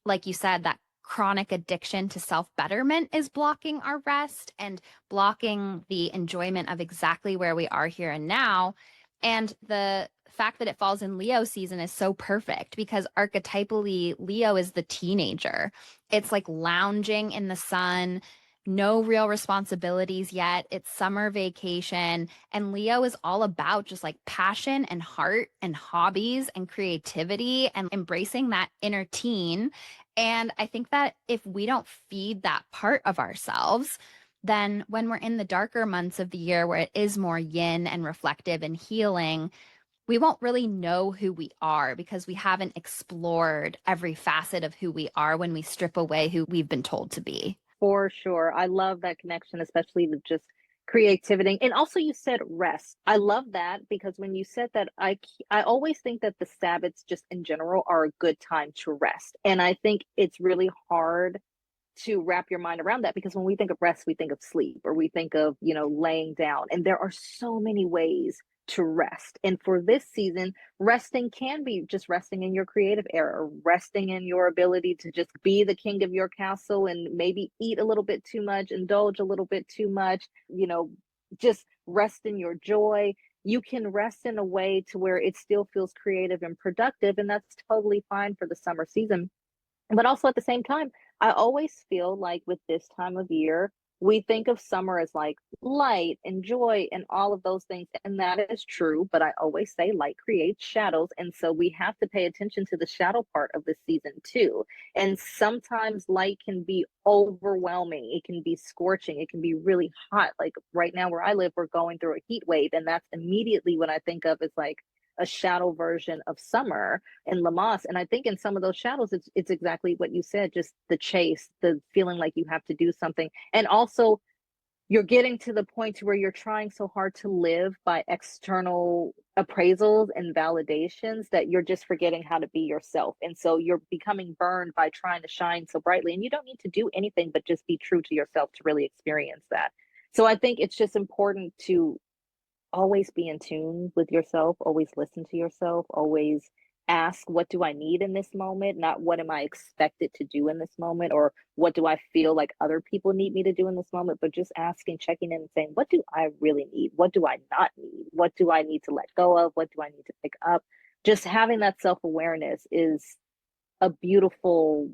Speaker 1: like you said, that chronic addiction to self betterment is blocking our rest and blocking the enjoyment of exactly where we are here and now. And the fact that it falls in Leo season is so perfect because archetypally, Leo is the teenager. It's like lounging in the sun, no real responsibilities yet. It's summer vacation. And Leo is all about just like passion and heart and hobbies and creativity and embracing that inner teen. And I think that if we don't feed that part of ourselves, then when we're in the darker months of the year where it is more yin and reflective and healing, we won't really know who we are because we haven't explored every facet of who we are when we strip away who we've been told to be.
Speaker 3: For sure. I love that connection, especially with just creativity. And also you said rest. I love that because when you said that, I always think that the Sabbaths just in general are a good time to rest. And I think it's really hard to wrap your mind around that because when we think of rest, we think of sleep or we think of, laying down. And there are so many ways to rest. And for this season, resting can be just resting in your creative era, resting in your ability to just be the king of your castle and maybe eat a little bit too much, indulge a little bit too much, just rest in your joy. You can rest in a way to where it still feels creative and productive. And that's totally fine for the summer season. But also at the same time, I always feel like with this time of year, we think of summer as like light and joy and all of those things. And that is true. But I always say light creates shadows. And so we have to pay attention to the shadow part of the season too. And sometimes light can be overwhelming. It can be scorching. It can be really hot. Like right now where I live, we're going through a heat wave. And that's immediately what I think of as like a shadow version of summer in Lammas. And I think in some of those shadows, it's exactly what you said, just the chase, the feeling like you have to do something. And also you're getting to the point to where you're trying so hard to live by external appraisals and validations that you're just forgetting how to be yourself. And so you're becoming burned by trying to shine so brightly. And you don't need to do anything but just be true to yourself to really experience that. So I think it's just important to always be in tune with yourself, always listen to yourself, always ask, what do I need in this moment? Not what am I expected to do in this moment, or what do I feel like other people need me to do in this moment, but just asking, checking in and saying, what do I really need? What do I not need? What do I need to let go of? What do I need to pick up? Just having that self awareness is a beautiful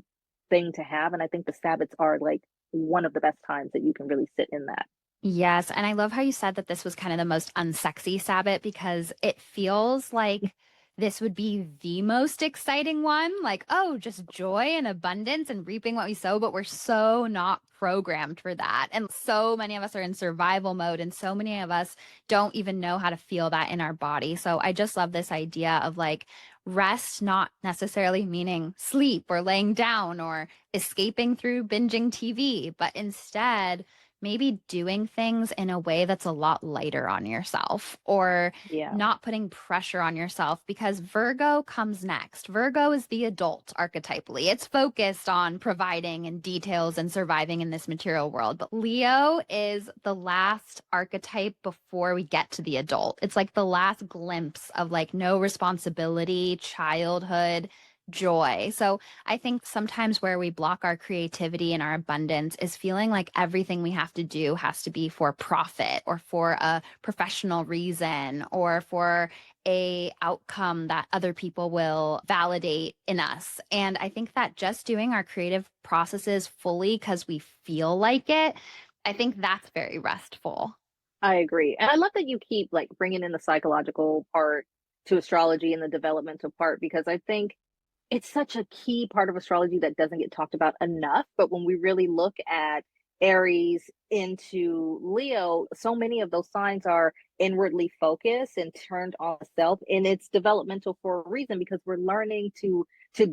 Speaker 3: thing to have. And I think the Sabbaths are like one of the best times that you can really sit in that.
Speaker 1: Yes. And I love how you said that this was kind of the most unsexy Sabbath because it feels like this would be the most exciting one. Like, oh, just joy and abundance and reaping what we sow. But we're so not programmed for that. And so many of us are in survival mode, and so many of us don't even know how to feel that in our body. So I just love this idea of like rest, not necessarily meaning sleep or laying down or escaping through binging TV, but instead, maybe doing things in a way that's a lot lighter on yourself or
Speaker 3: Yeah.
Speaker 1: not putting pressure on yourself because Virgo comes next. Virgo is the adult archetypally. It's focused on providing and details and surviving in this material world. But Leo is the last archetype before we get to the adult. It's like the last glimpse of like no responsibility, childhood, joy. So I think sometimes where we block our creativity and our abundance is feeling like everything we have to do has to be for profit or for a professional reason or for a outcome that other people will validate in us. And I think that just doing our creative processes fully because we feel like it, I think that's very restful.
Speaker 3: I agree. And I love that you keep like bringing in the psychological part to astrology and the developmental part, because I think it's such a key part of astrology that doesn't get talked about enough. But when we really look at Aries into Leo, so many of those signs are inwardly focused and turned on self. And it's developmental for a reason, because we're learning to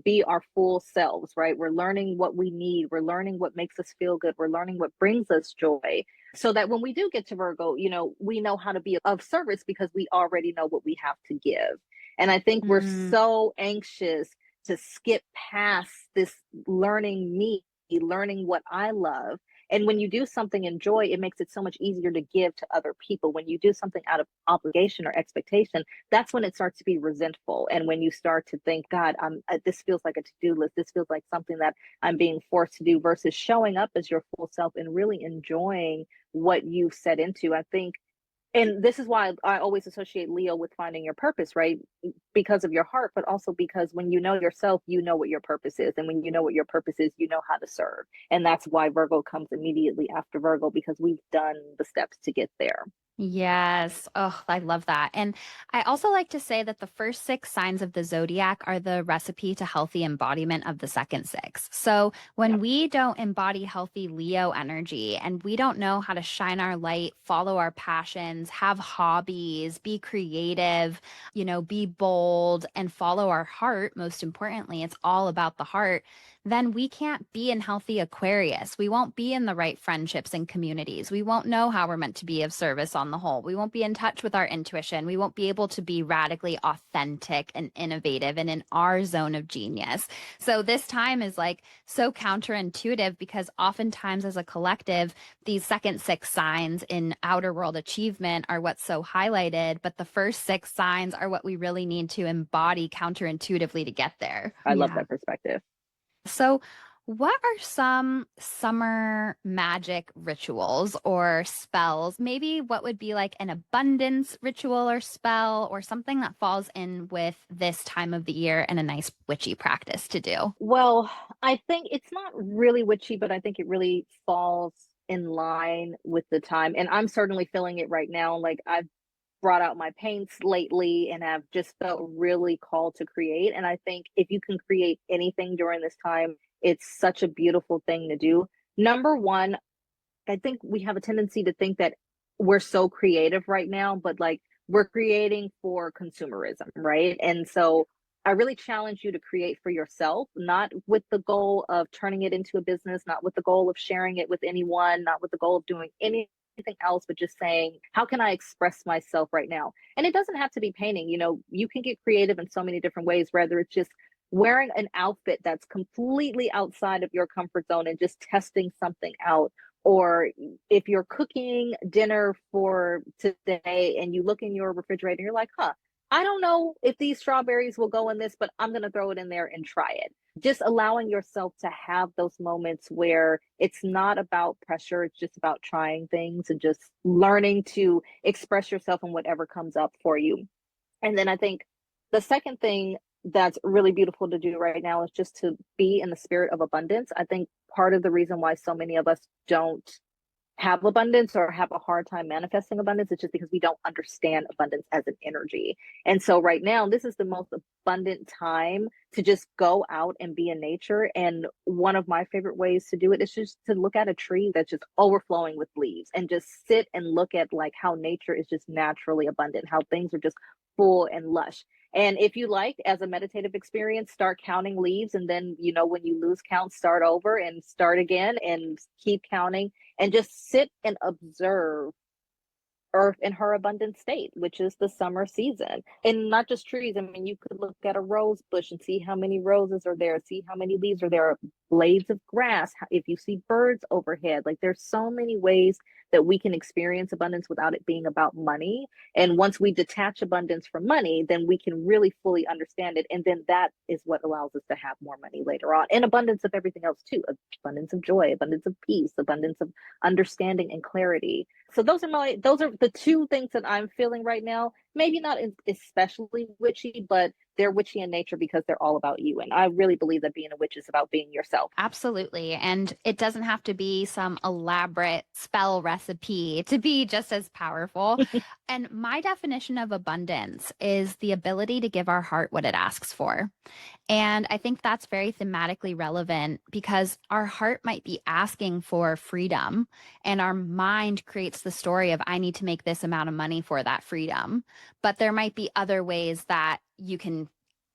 Speaker 3: be our full selves, right? We're learning what we need. We're learning what makes us feel good. We're learning what brings us joy. So that when we do get to Virgo, we know how to be of service because we already know what we have to give. And I think we're
Speaker 1: Mm.
Speaker 3: so anxious to skip past this learning me, learning what I love. And when you do something in joy, it makes it so much easier to give to other people. When you do something out of obligation or expectation, that's when it starts to be resentful. And when you start to think, God, this feels like a to-do list. This feels like something that I'm being forced to do, versus showing up as your full self and really enjoying what you've set into. I think, and this is why I always associate Leo with finding your purpose, right? Because of your heart, but also because when you know yourself, you know what your purpose is. And when you know what your purpose is, you know how to serve. And that's why Virgo comes immediately after Virgo, because we've done the steps to get there.
Speaker 1: Yes. Oh, I love that. And I also like to say that the first six signs of the zodiac are the recipe to healthy embodiment of the second six. So when
Speaker 3: Yeah,
Speaker 1: we don't embody healthy Leo energy and we don't know how to shine our light, follow our passions, have hobbies, be creative, be bold and follow our heart, most importantly, it's all about the heart, then we can't be in healthy Aquarius. We won't be in the right friendships and communities. We won't know how we're meant to be of service on the whole. We won't be in touch with our intuition. We won't be able to be radically authentic and innovative and in our zone of genius. So this time is like so counterintuitive because oftentimes as a collective, these second six signs in outer world achievement are what's so highlighted, but the first six signs are what we really need to embody counterintuitively to get there.
Speaker 3: I love
Speaker 1: Yeah.
Speaker 3: that perspective.
Speaker 1: So, what are some summer magic rituals or spells? Maybe what would be like an abundance ritual or spell or something that falls in with this time of the year and a nice witchy practice to do?
Speaker 3: Well, I think it's not really witchy, but I think it really falls in line with the time. And I'm certainly feeling it right now. Like I've brought out my paints lately and have just felt really called to create. And I think if you can create anything during this time, it's such a beautiful thing to do. Number one, I think we have a tendency to think that we're so creative right now, but like we're creating for consumerism, right? And so I really challenge you to create for yourself, not with the goal of turning it into a business, not with the goal of sharing it with anyone, not with the goal of doing anything else, but just saying, how can I express myself right now? And it doesn't have to be painting. You can get creative in so many different ways, whether it's just wearing an outfit that's completely outside of your comfort zone and just testing something out, or if you're cooking dinner for today and you look in your refrigerator and you're like, I don't know if these strawberries will go in this, but I'm going to throw it in there and try it. Just allowing yourself to have those moments where it's not about pressure, it's just about trying things and just learning to express yourself in whatever comes up for you. And then I think the second thing that's really beautiful to do right now is just to be in the spirit of abundance. I think part of the reason why so many of us don't have abundance or have a hard time manifesting abundance is just because we don't understand abundance as an energy. And so right now, this is the most abundant time to just go out and be in nature. And one of my favorite ways to do it is just to look at a tree that's just overflowing with leaves and just sit and look at like how nature is just naturally abundant, how things are just full and lush. And if you like, as a meditative experience, start counting leaves. And then, when you lose count, start over and start again and keep counting and just sit and observe Earth in her abundant state, which is the summer season. And not just trees. I mean, you could look at a rose bush and see how many roses are there, see how many leaves are there, blades of grass, if you see birds overhead. Like there's so many ways that we can experience abundance without it being about money. And once we detach abundance from money, then we can really fully understand it. And then that is what allows us to have more money later on, and abundance of everything else too: abundance of joy, abundance of peace, abundance of understanding and clarity. So those are the two things that I'm feeling right now. Maybe not especially witchy, but they're witchy in nature because they're all about you. And I really believe that being a witch is about being yourself.
Speaker 1: Absolutely. And it doesn't have to be some elaborate spell recipe to be just as powerful. And my definition of abundance is the ability to give our heart what it asks for. And I think that's very thematically relevant because our heart might be asking for freedom, and our mind creates the story of, I need to make this amount of money for that freedom. But there might be other ways that you can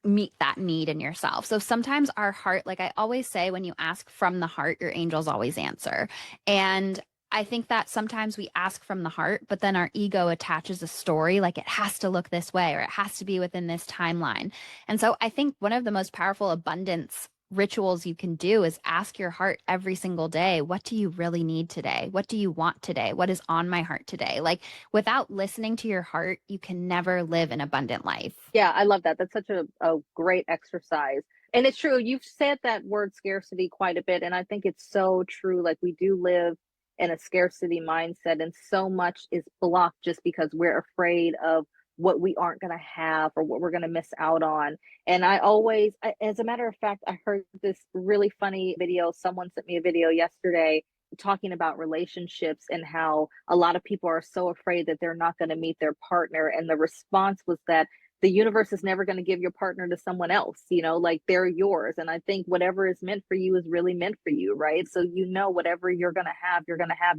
Speaker 1: meet that need in yourself. So sometimes our heart, like I always say, when you ask from the heart, your angels always answer. And I think that sometimes we ask from the heart, but then our ego attaches a story like it has to look this way or it has to be within this timeline. And so I think one of the most powerful abundance rituals you can do is ask your heart every single day, what do you really need today? What do you want today? What is on my heart today? Like without listening to your heart, you can never live an abundant life.
Speaker 3: Yeah, I love that. That's such a great exercise. And it's true. You've said that word scarcity quite a bit. And I think it's so true. Like we do live in a scarcity mindset, and so much is blocked just because we're afraid of what we aren't going to have or what we're going to miss out on. And as a matter of fact, I heard this really funny video. Someone sent me a video yesterday talking about relationships and how a lot of people are so afraid that they're not going to meet their partner. And the response was that the universe is never going to give your partner to someone else, like they're yours. And I think whatever is meant for you is really meant for you, right? So whatever you're going to have,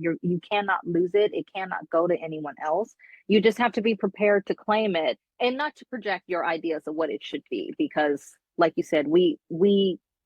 Speaker 3: you cannot lose it. It cannot go to anyone else. You just have to be prepared to claim it and not to project your ideas of what it should be, because like you said, we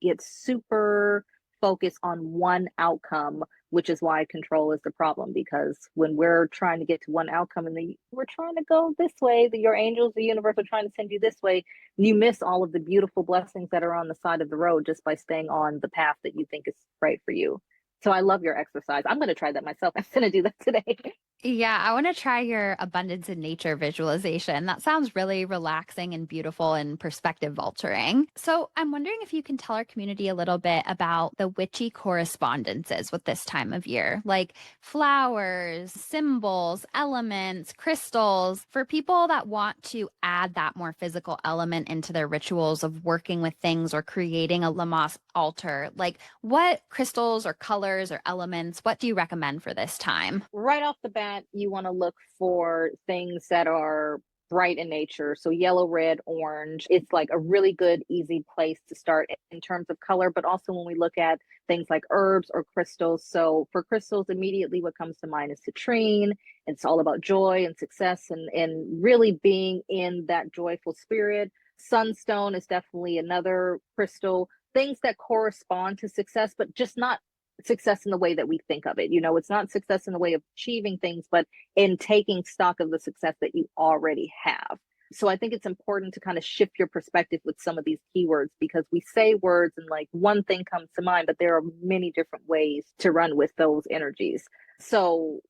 Speaker 3: get super focused on one outcome, which is why control is the problem. Because when we're trying to get to one outcome and we're trying to go this way, your angels, the universe are trying to send you this way, you miss all of the beautiful blessings that are on the side of the road just by staying on the path that you think is right for you. So I love your exercise. I'm going to try that myself. I'm going to do that today.
Speaker 1: Yeah, I want to try your abundance in nature visualization. That sounds really relaxing and beautiful and perspective altering. So, I'm wondering if you can tell our community a little bit about the witchy correspondences with this time of year, like flowers, symbols, elements, crystals, for people that want to add that more physical element into their rituals of working with things or creating a Lammas altar. Like, what crystals or colors or elements, what do you recommend for this time?
Speaker 3: Right off the bat, you want to look for things that are bright in nature. So yellow, red, orange. It's like a really good, easy place to start in terms of color, but also when we look at things like herbs or crystals. So for crystals, immediately what comes to mind is citrine. It's all about joy and success and really being in that joyful spirit. Sunstone is definitely another crystal. Things that correspond to success, but just not success in the way that we think of it. It's not success in the way of achieving things, but in taking stock of the success that you already have. So I think it's important to kind of shift your perspective with some of these keywords, because we say words and like one thing comes to mind, but there are many different ways to run with those energies. So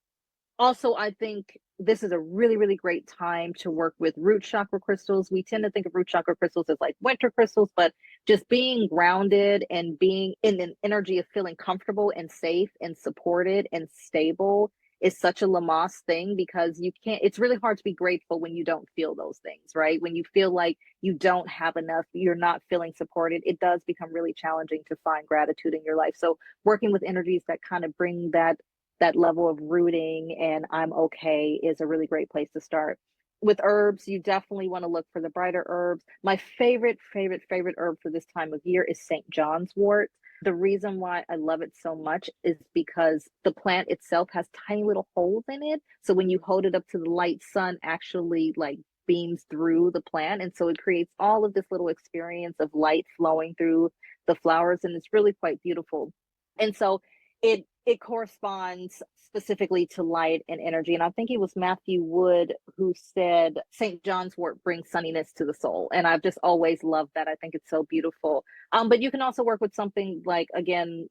Speaker 3: also, I think this is a really, really great time to work with root chakra crystals. We tend to think of root chakra crystals as like winter crystals, but just being grounded and being in an energy of feeling comfortable and safe and supported and stable is such a Lammas thing, because it's really hard to be grateful when you don't feel those things, right? When you feel like you don't have enough, you're not feeling supported, it does become really challenging to find gratitude in your life. So working with energies that kind of bring that level of rooting and I'm okay is a really great place to start. With herbs, you definitely want to look for the brighter herbs. My favorite herb for this time of year is St. John's wort. The reason why I love it so much is because the plant itself has tiny little holes in it. So when you hold it up to the light, sun actually like beams through the plant. And so it creates all of this little experience of light flowing through the flowers. And it's really quite beautiful. And so it corresponds specifically to light and energy. And I think it was Matthew Wood who said St. John's wort brings sunniness to the soul. And I've just always loved that. I think it's so beautiful. But you can also work with something like, again,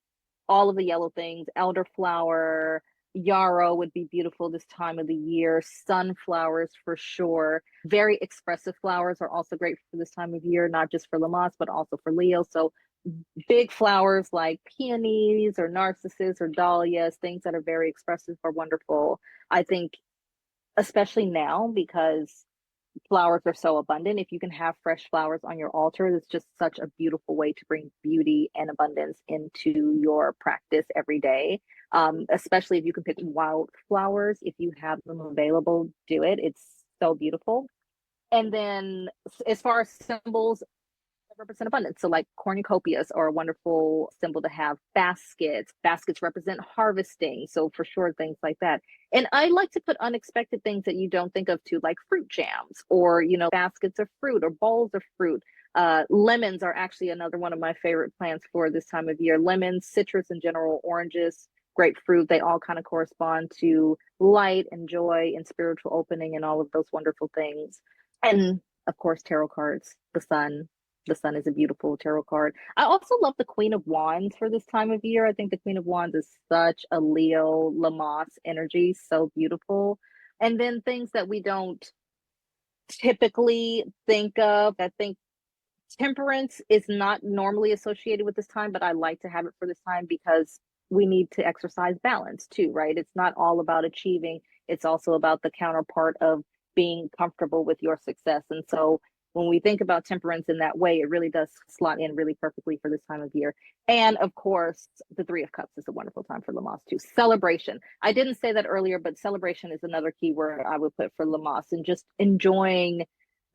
Speaker 3: all of the yellow things, elderflower, yarrow would be beautiful this time of the year, sunflowers for sure. Very expressive flowers are also great for this time of year, not just for Lammas, but also for Leo. So big flowers like peonies or narcissus or dahlias, things that are very expressive are wonderful. I think, especially now, because flowers are so abundant, if you can have fresh flowers on your altar, it's just such a beautiful way to bring beauty and abundance into your practice every day. Especially if you can pick wild flowers, if you have them available, do it. It's so beautiful. And then as far as symbols, represent abundance. So like cornucopias are a wonderful symbol to have. Baskets. Baskets represent harvesting. So for sure, things like that. And I like to put unexpected things that you don't think of too, like fruit jams or, baskets of fruit or bowls of fruit. Lemons are actually another one of my favorite plants for this time of year. Lemons, citrus in general, oranges, grapefruit, they all kind of correspond to light and joy and spiritual opening and all of those wonderful things. And of course, tarot cards, the sun. The sun is a beautiful tarot card. I also love the Queen of Wands for this time of year. I think the Queen of Wands is such a Leo Lammas energy, so beautiful. And then things that we don't typically think of. I think temperance is not normally associated with this time, but I like to have it for this time because we need to exercise balance too, right? It's not all about achieving, it's also about the counterpart of being comfortable with your success. And so when we think about temperance in that way, it really does slot in really perfectly for this time of year. And of course, the Three of Cups is a wonderful time for Lammas too. Celebration. I didn't say that earlier, but celebration is another key word I would put for Lammas, and just enjoying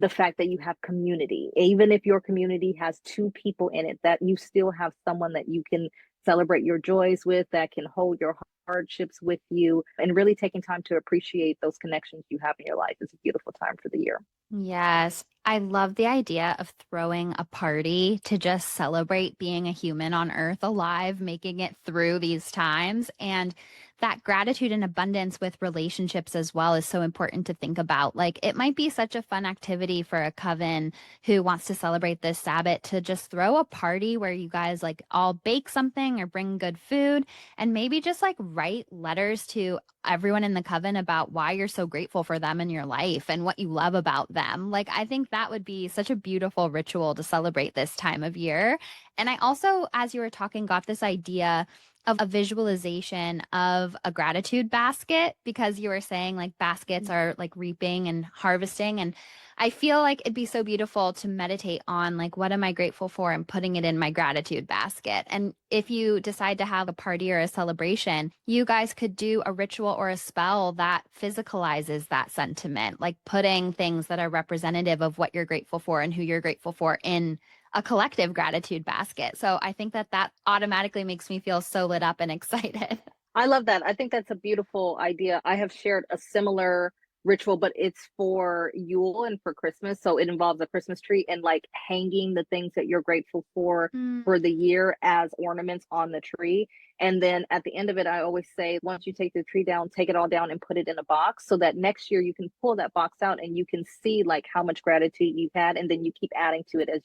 Speaker 3: the fact that you have community. Even if your community has two people in it, that you still have someone that you can celebrate your joys with, that can hold your hardships with you, and really taking time to appreciate those connections you have in your life is a beautiful time for the year.
Speaker 1: Yes, I love the idea of throwing a party to just celebrate being a human on Earth alive, making it through these times. And that gratitude and abundance with relationships as well is so important to think about. Like, it might be such a fun activity for a coven who wants to celebrate this Sabbath to just throw a party where you guys like all bake something or bring good food and maybe just like write letters to everyone in the coven about why you're so grateful for them in your life and what you love about them. Like, I think that would be such a beautiful ritual to celebrate this time of year. And I also, as you were talking, got this idea of a visualization of a gratitude basket because you were saying like baskets are like reaping and harvesting. And I feel like it'd be so beautiful to meditate on like, what am I grateful for and putting it in my gratitude basket. And if you decide to have a party or a celebration, you guys could do a ritual or a spell that physicalizes that sentiment, like putting things that are representative of what you're grateful for and who you're grateful for in a collective gratitude basket. So I think that that automatically makes me feel so lit up and excited.
Speaker 3: I love that. I think that's a beautiful idea. I have shared a similar ritual, but it's for Yule and for Christmas. So it involves a Christmas tree and like hanging the things that you're grateful for the year as ornaments on the tree. And then at the end of it, I always say, once you take the tree down, take it all down and put it in a box so that next year you can pull that box out and you can see like how much gratitude you've had. And then you keep adding to it as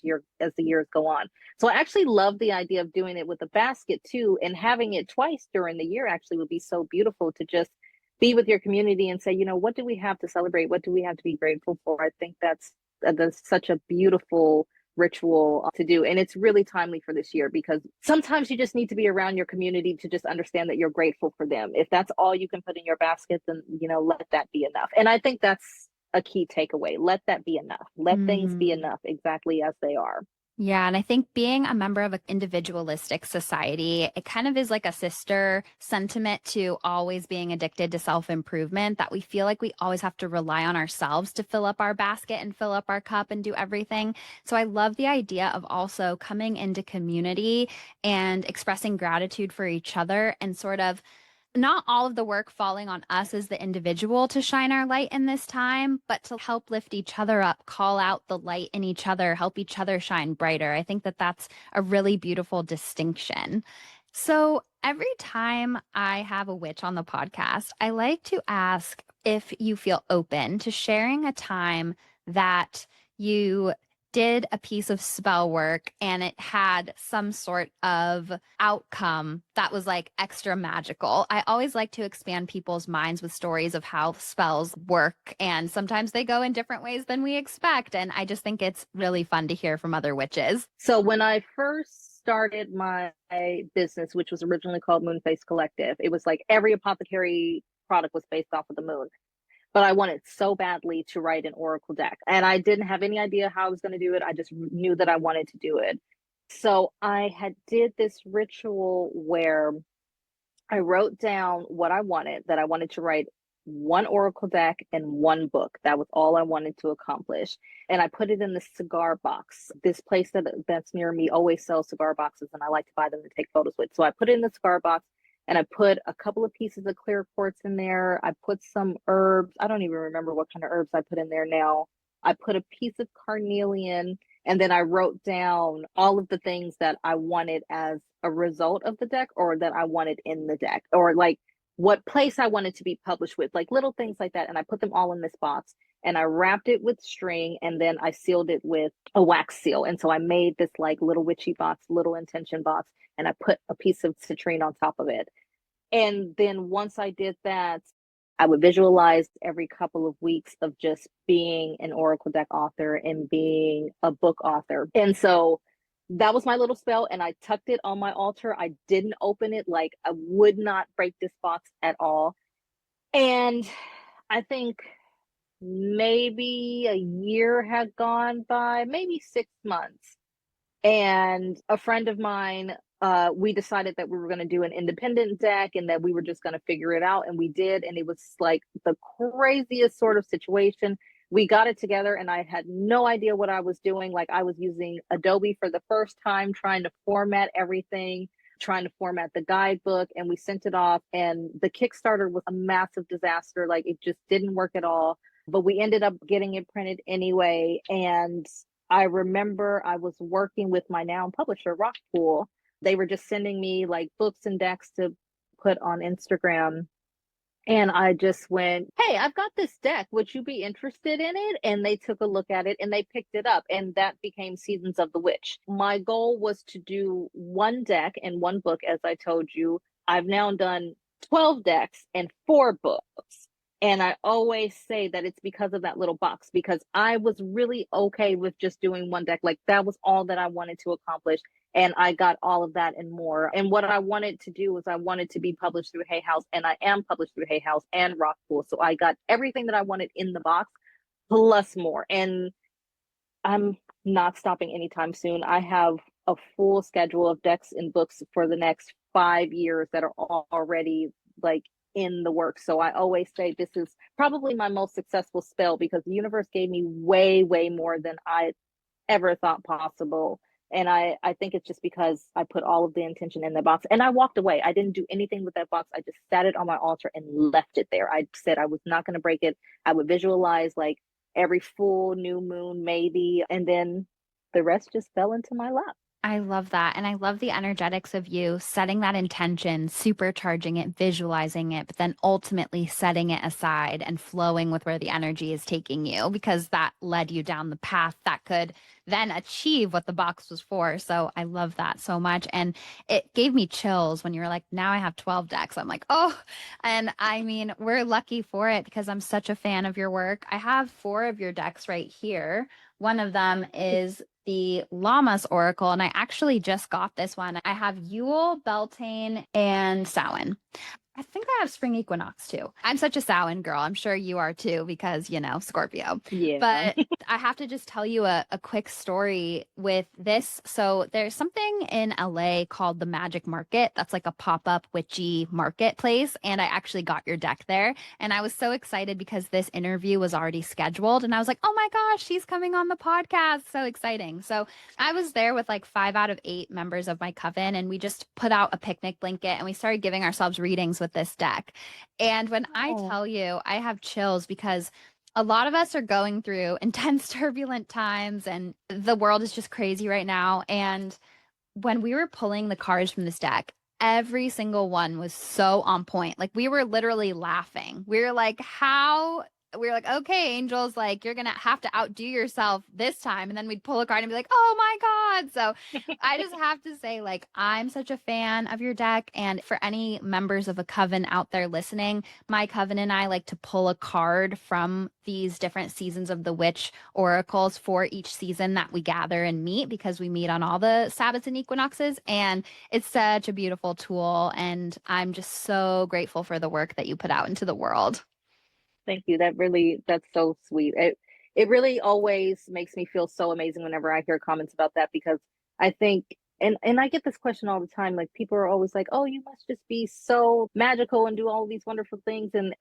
Speaker 3: the years go on. So I actually love the idea of doing it with a basket too, and having it twice during the year actually would be so beautiful to just be with your community and say, what do we have to celebrate? What do we have to be grateful for? I think that's such a beautiful ritual to do. And it's really timely for this year because sometimes you just need to be around your community to just understand that you're grateful for them. If that's all you can put in your basket, then, let that be enough. And I think that's a key takeaway. Let that be enough. Let things be enough exactly as they are.
Speaker 1: Yeah, and I think being a member of an individualistic society, it kind of is like a sister sentiment to always being addicted to self-improvement, that we feel like we always have to rely on ourselves to fill up our basket and fill up our cup and do everything. So I love the idea of also coming into community and expressing gratitude for each other and sort of not all of the work falling on us as the individual to shine our light in this time, but to help lift each other up, call out the light in each other, help each other shine brighter. I think that that's a really beautiful distinction. So every time I have a witch on the podcast, I like to ask if you feel open to sharing a time that you did a piece of spell work and it had some sort of outcome that was like extra magical. I always like to expand people's minds with stories of how spells work, and sometimes they go in different ways than we expect. And I just think it's really fun to hear from other witches.
Speaker 3: So when I first started my business, which was originally called Moonface Collective, it was like every apothecary product was based off of the moon. But I wanted so badly to write an oracle deck, and I didn't have any idea how I was going to do it. I just knew that I wanted to do it. So I had did this ritual where I wrote down what I wanted, that I wanted to write one oracle deck and one book. That was all I wanted to accomplish. And I put it in the cigar box. This place that's near me always sells cigar boxes, and I like to buy them to take photos with. So I put it in the cigar box, and I put a couple of pieces of clear quartz in there. I put some herbs. I don't even remember what kind of herbs I put in there now. I put a piece of carnelian, and then I wrote down all of the things that I wanted as a result of the deck, or that I wanted in the deck, or like what place I wanted to be published with, like little things like that. And I put them all in this box, and I wrapped it with string, and then I sealed it with a wax seal. And so I made this like little witchy box, little intention box, and I put a piece of citrine on top of it. And then once I did that, I would visualize every couple of weeks of just being an oracle deck author and being a book author. And so that was my little spell, and I tucked it on my altar. I didn't open it. Like, I would not break this box at all. And I think maybe a year had gone by, maybe 6 months. And a friend of mine, we decided that we were going to do an independent deck, and that we were just going to figure it out. And we did. And it was like the craziest sort of situation. We got it together, and I had no idea what I was doing. Like, I was using Adobe for the first time, trying to format everything, trying to format the guidebook. And we sent it off, and the Kickstarter was a massive disaster. Like, it just didn't work at all. But we ended up getting it printed anyway. And I remember I was working with my now publisher, Rockpool. They were just sending me like books and decks to put on Instagram. And I just went, hey, I've got this deck. Would you be interested in it? And they took a look at it, and they picked it up. And that became Seasons of the Witch. My goal was to do one deck and one book, as I told you. I've now done 12 decks and 4 books. And I always say that it's because of that little box, because I was really okay with just doing one deck. Like, that was all that I wanted to accomplish. And I got all of that and more. And what I wanted to do was I wanted to be published through Hay House, and I am published through Hay House and Rockpool. So I got everything that I wanted in the box plus more. And I'm not stopping anytime soon. I have a full schedule of decks and books for the next 5 years that are already like in the works. So I always say this is probably my most successful spell, because the universe gave me way, way more than I ever thought possible. And I think it's just because I put all of the intention in the box, and I walked away. I didn't do anything with that box. I just sat it on my altar and left it there. I said I was not going to break it. I would visualize like every full new moon, maybe. And then the rest just fell into my lap.
Speaker 1: I love that. And I love the energetics of you setting that intention, supercharging it, visualizing it, but then ultimately setting it aside and flowing with where the energy is taking you, because that led you down the path that could then achieve what the box was for. So I love that so much. And it gave me chills when you were like, now I have 12 decks. I'm like, oh, and I mean, we're lucky for it because I'm such a fan of your work. I have 4 of your decks right here. One of them is the Lammas Oracle, and I actually just got this one. I have Yule, Beltane, and Samhain. I think I have Spring Equinox too. I'm such a Samhain girl. I'm sure you are too, because, Scorpio.
Speaker 3: Yeah.
Speaker 1: But I have to just tell you a quick story with this. So there's something in LA called the Magic Market. That's like a pop-up witchy marketplace. And I actually got your deck there. And I was so excited because this interview was already scheduled. And I was like, oh my gosh, she's coming on the podcast. So exciting. So I was there with like 5 out of 8 members of my coven, and we just put out a picnic blanket and we started giving ourselves readings with this deck. And when I tell you, I have chills because a lot of us are going through intense, turbulent times, and the world is just crazy right now. And when we were pulling the cards from this deck, every single one was so on point. Like we were literally laughing. We were like, how? We were like, okay, Angel's like, you're gonna have to outdo yourself this time. And then we'd pull a card and be like, oh my God. So I just have to say, like, I'm such a fan of your deck. And for any members of a coven out there listening, my coven and I like to pull a card from these different seasons of the witch oracles for each season that we gather and meet, because we meet on all the Sabbats and equinoxes. And it's such a beautiful tool. And I'm just so grateful for the work that you put out into the world.
Speaker 3: Thank you. That's so sweet. It really always makes me feel so amazing whenever I hear comments about that, because I think, and I get this question all the time, like people are always like, "Oh, you must just be so magical and do all these wonderful things," and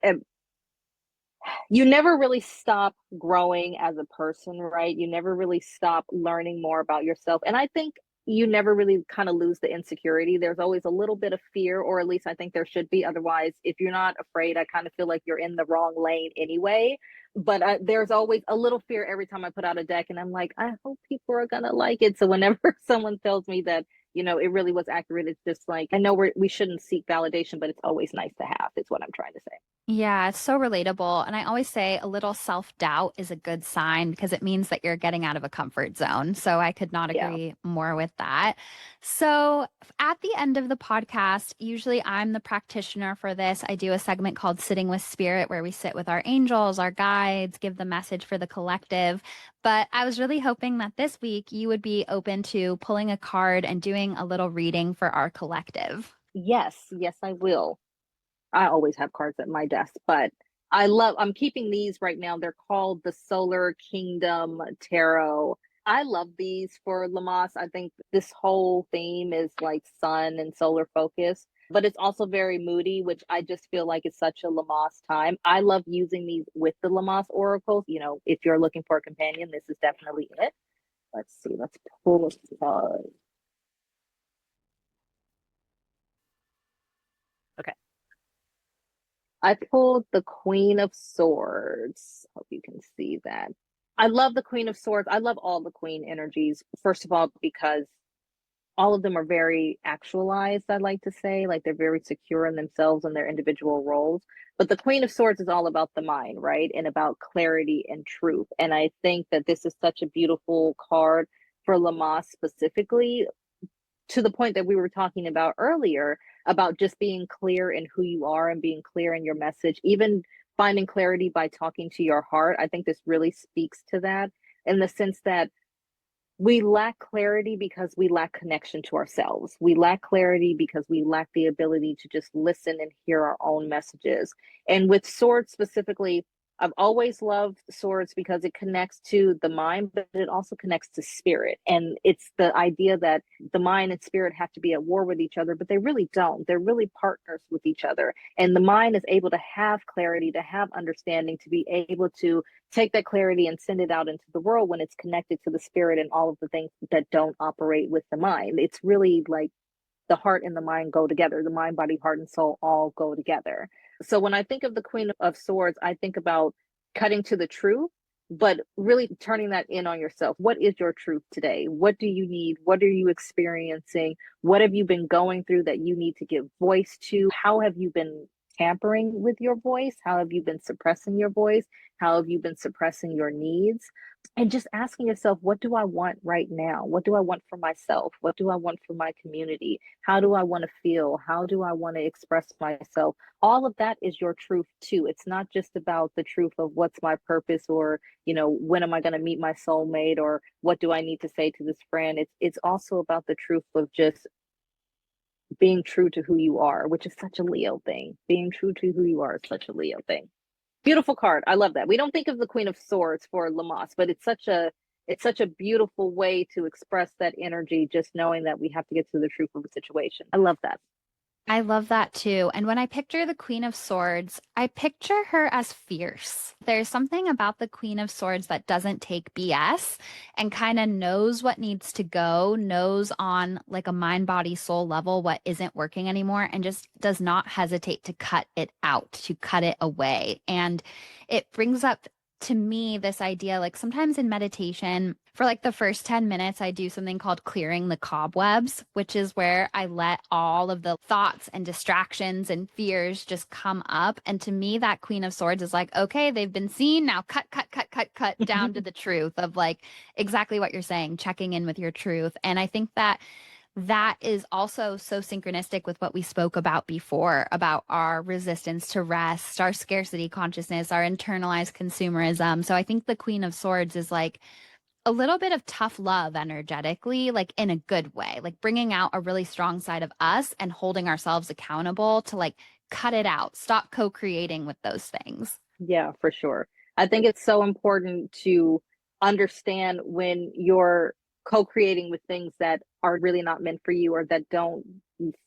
Speaker 3: you never really stop growing as a person, right? You never really stop learning more about yourself. And I think you never really kind of lose the insecurity. There's always a little bit of fear, or at least I think there should be. Otherwise, if you're not afraid, I kind of feel like you're in the wrong lane anyway. But there's always a little fear every time I put out a deck, and I'm like, I hope people are gonna like it. So whenever someone tells me that, it really was accurate, it's just like, I know we shouldn't seek validation, but it's always nice to have. Is what I'm trying to say.
Speaker 1: Yeah, it's so relatable. And I always say a little self-doubt is a good sign because it means that you're getting out of a comfort zone. So I could not
Speaker 3: Yeah.
Speaker 1: agree more with that. So at the end of the podcast, usually I'm the practitioner for this. I do a segment called Sitting with Spirit, where we sit with our angels, our guides, give the message for the collective. But I was really hoping that this week you would be open to pulling a card and doing a little reading for our collective.
Speaker 3: Yes, I will. I always have cards at my desk, but I'm keeping these right now. They're called the Solar Kingdom Tarot. I love these for Lammas. I think this whole theme is like sun and solar focus, but it's also very moody, which I just feel like it's such a Lammas time. I love using these with the Lammas oracles. If you're looking for a companion, this is definitely it. Let's see, let's pull a card. Okay. I pulled the Queen of Swords. Hope you can see that. I love the Queen of Swords. I love all the Queen energies. First of all, because all of them are very actualized, I like to say. Like they're very secure in themselves and their individual roles. But the Queen of Swords is all about the mind, right? And about clarity and truth. And I think that this is such a beautiful card for Lammas specifically, to the point that we were talking about earlier, about just being clear in who you are and being clear in your message, even finding clarity by talking to your heart. I think this really speaks to that, in the sense that we lack clarity because we lack connection to ourselves. We lack clarity because we lack the ability to just listen and hear our own messages. And with swords specifically, I've always loved swords because it connects to the mind, but it also connects to spirit. And it's the idea that the mind and spirit have to be at war with each other, but they really don't. They're really partners with each other. And the mind is able to have clarity, to have understanding, to be able to take that clarity and send it out into the world when it's connected to the spirit and all of the things that don't operate with the mind. It's really like the heart and the mind go together. The mind, body, heart, and soul all go together. So when I think of the Queen of Swords, I think about cutting to the truth, but really turning that in on yourself. What is your truth today? What do you need? What are you experiencing? What have you been going through that you need to give voice to? How have you been tampering with your voice? How have you been suppressing your voice? How have you been suppressing your needs? And just asking yourself, what do I want right now? What do I want for myself? What do I want for my community? How do I want to feel? How do I want to express myself? All of that is your truth too. It's not just about the truth of what's my purpose, or, when am I going to meet my soulmate, or what do I need to say to this friend? It's also about the truth of just being true to who you are, which is such a Leo thing. Being true to who you are is such a Leo thing. Beautiful card. I love that. We don't think of the Queen of Swords for Lammas, but it's such a beautiful way to express that energy, just knowing that we have to get to the truth of the situation. I love that.
Speaker 1: I love that too. And when I picture the Queen of Swords, I picture her as fierce. There's something about the Queen of Swords that doesn't take BS and kind of knows what needs to go, knows on like a mind, body, soul level what isn't working anymore, and just does not hesitate to cut it out, to cut it away. And it brings up to me, this idea, like sometimes in meditation, for like the first 10 minutes, I do something called clearing the cobwebs, which is where I let all of the thoughts and distractions and fears just come up. And to me, that Queen of Swords is like, okay, they've been seen. Now cut down to the truth of like exactly what you're saying, checking in with your truth. And I think that that is also so synchronistic with what we spoke about before about our resistance to rest, our scarcity consciousness, our internalized consumerism. So I think the Queen of Swords is like a little bit of tough love energetically, like in a good way, like bringing out a really strong side of us and holding ourselves accountable to like cut it out, stop co-creating with those things.
Speaker 3: Yeah, for sure. I think it's so important to understand when you're co-creating with things that are really not meant for you or that don't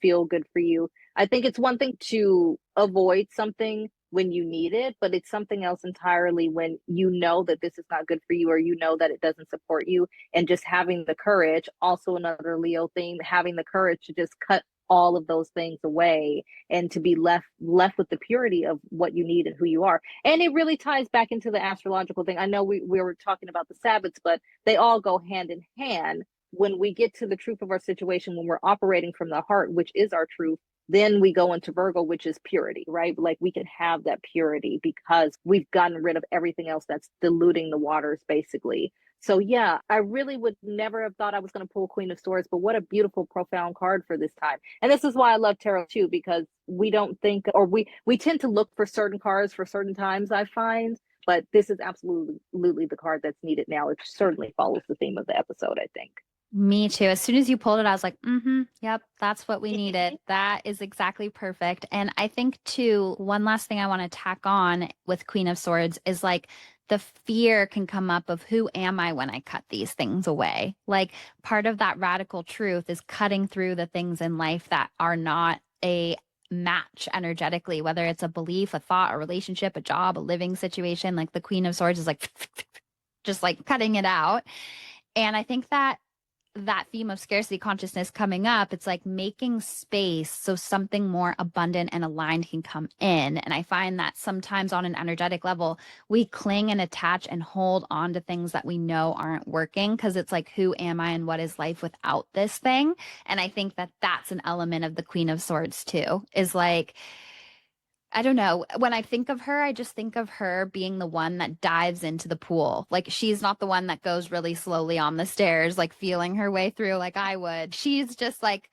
Speaker 3: feel good for you. I think it's one thing to avoid something when you need it, but it's something else entirely when you know that this is not good for you or you know that it doesn't support you. And just having the courage, also another Leo theme, having the courage to just cut all of those things away and to be left with the purity of what you need and who you are. And it really ties back into the astrological thing. I know we were talking about the Sabbats, but they all go hand in hand. When we get to the truth of our situation, when we're operating from the heart, which is our truth, then we go into Virgo, which is purity, right? Like we can have that purity because we've gotten rid of everything else that's diluting the waters, basically. So yeah, I really would never have thought I was going to pull Queen of Swords, but what a beautiful, profound card for this time. And this is why I love tarot too, because we don't think, or we tend to look for certain cards for certain times, I find, but this is absolutely the card that's needed now. It certainly follows the theme of the episode, I think.
Speaker 1: Me too. As soon as you pulled it, I was like, yep, that's what we needed. That is exactly perfect. And I think too, one last thing I want to tack on with Queen of Swords is like the fear can come up of who am I when I cut these things away? Like part of that radical truth is cutting through the things in life that are not a match energetically, whether it's a belief, a thought, a relationship, a job, a living situation. Like the Queen of Swords is like just like cutting it out. And I think that that theme of scarcity consciousness coming up, it's like making space so something more abundant and aligned can come in. And I find that sometimes on an energetic level, we cling and attach and hold on to things that we know aren't working because it's like, who am I and what is life without this thing? And I think that that's an element of the Queen of Swords too, is like, I don't know. When I think of her, I just think of her being the one that dives into the pool. Like she's not the one that goes really slowly on the stairs, like feeling her way through like I would. She's just like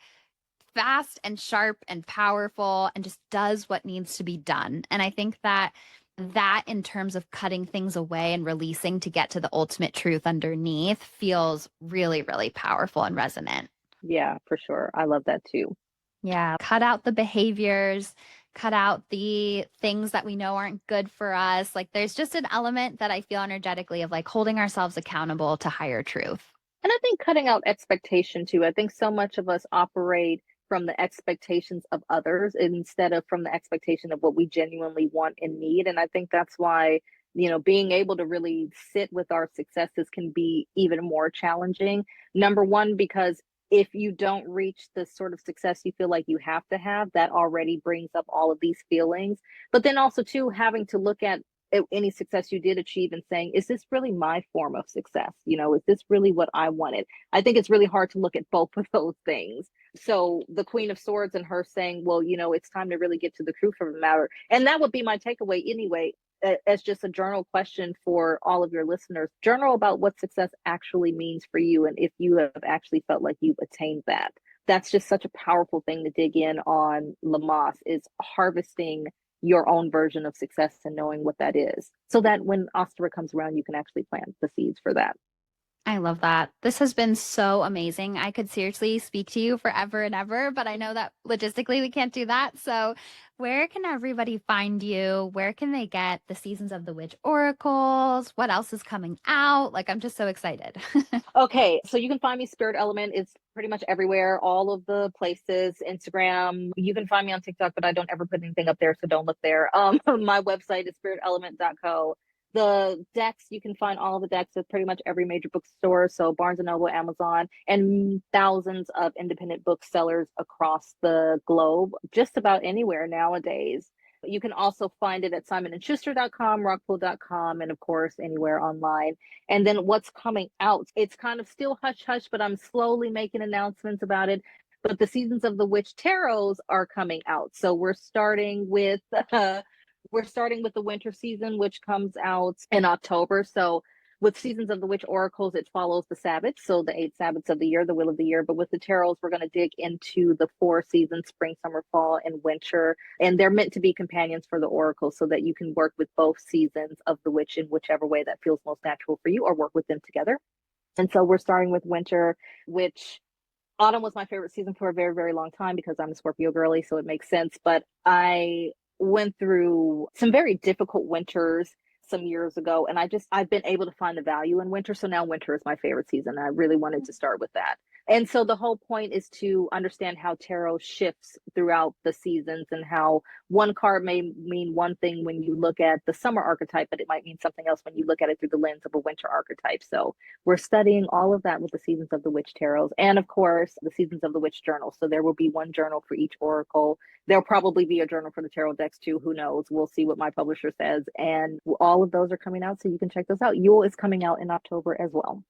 Speaker 1: fast and sharp and powerful and just does what needs to be done. And I think that that in terms of cutting things away and releasing to get to the ultimate truth underneath feels really, really powerful and resonant.
Speaker 3: Yeah, for sure. I love that too.
Speaker 1: Yeah, cut out the behaviors, cut out the things that we know aren't good for us. Like there's just an element that I feel energetically of like holding ourselves accountable to higher truth.
Speaker 3: And I think cutting out expectation too. I think so much of us operate from the expectations of others instead of from the expectation of what we genuinely want and need. And I think that's why, being able to really sit with our successes can be even more challenging. Number one, because if you don't reach the sort of success you feel like you have to have, that already brings up all of these feelings. But then also, too, having to look at any success you did achieve and saying, is this really my form of success? Is this really what I wanted? I think it's really hard to look at both of those things. So the Queen of Swords and her saying, well, it's time to really get to the truth of the matter. And that would be my takeaway anyway, as just a journal question for all of your listeners. Journal about what success actually means for you and if you have actually felt like you've attained that. That's just such a powerful thing to dig in on. Lammas is harvesting your own version of success and knowing what that is so that when Ostara comes around, you can actually plant the seeds for that.
Speaker 1: I love that. This has been so amazing. I could seriously speak to you forever and ever, but I know that logistically we can't do that. So, where can everybody find you? Where can they get the Seasons of the Witch oracles? What else is coming out? Like, I'm just so excited.
Speaker 3: Okay, so you can find me Spirit Element. It's pretty much everywhere, all of the places, Instagram. You can find me on TikTok, but I don't ever put anything up there, so don't look there. My website is spiritelement.co. The decks, you can find all of the decks at pretty much every major bookstore, so Barnes and Noble, Amazon, and thousands of independent booksellers across the globe, just about anywhere nowadays. You can also find it at simonandschuster.com, rockpool.com, and of course, anywhere online. And then what's coming out, it's kind of still hush hush, but I'm slowly making announcements about it. But the Seasons of the Witch tarots are coming out. So we're starting with the winter season, which comes out in October. So with Seasons of the Witch oracles, it follows the Sabbats, so the 8 Sabbats of the year, the wheel of the year. But with the tarots, we're going to dig into the 4 seasons: spring, summer, fall, and winter. And they're meant to be companions for the oracles so that you can work with both seasons of the witch in whichever way that feels most natural for you, or work with them together. And so we're starting with winter, which autumn was my favorite season for a very, very long time because I'm a Scorpio girly, so it makes sense. But I went through some very difficult winters some years ago, and I've been able to find the value in winter. So now winter is my favorite season. I really wanted to start with that. And so the whole point is to understand how tarot shifts throughout the seasons, and how one card may mean one thing when you look at the summer archetype, but it might mean something else when you look at it through the lens of a winter archetype. So we're studying all of that with the Seasons of the Witch tarots, and of course the Seasons of the Witch journal. So there will be one journal for each oracle. There'll probably be a journal for the tarot decks too. Who knows? We'll see what my publisher says. And all of those are coming out, so you can check those out. Yule is coming out in October as well.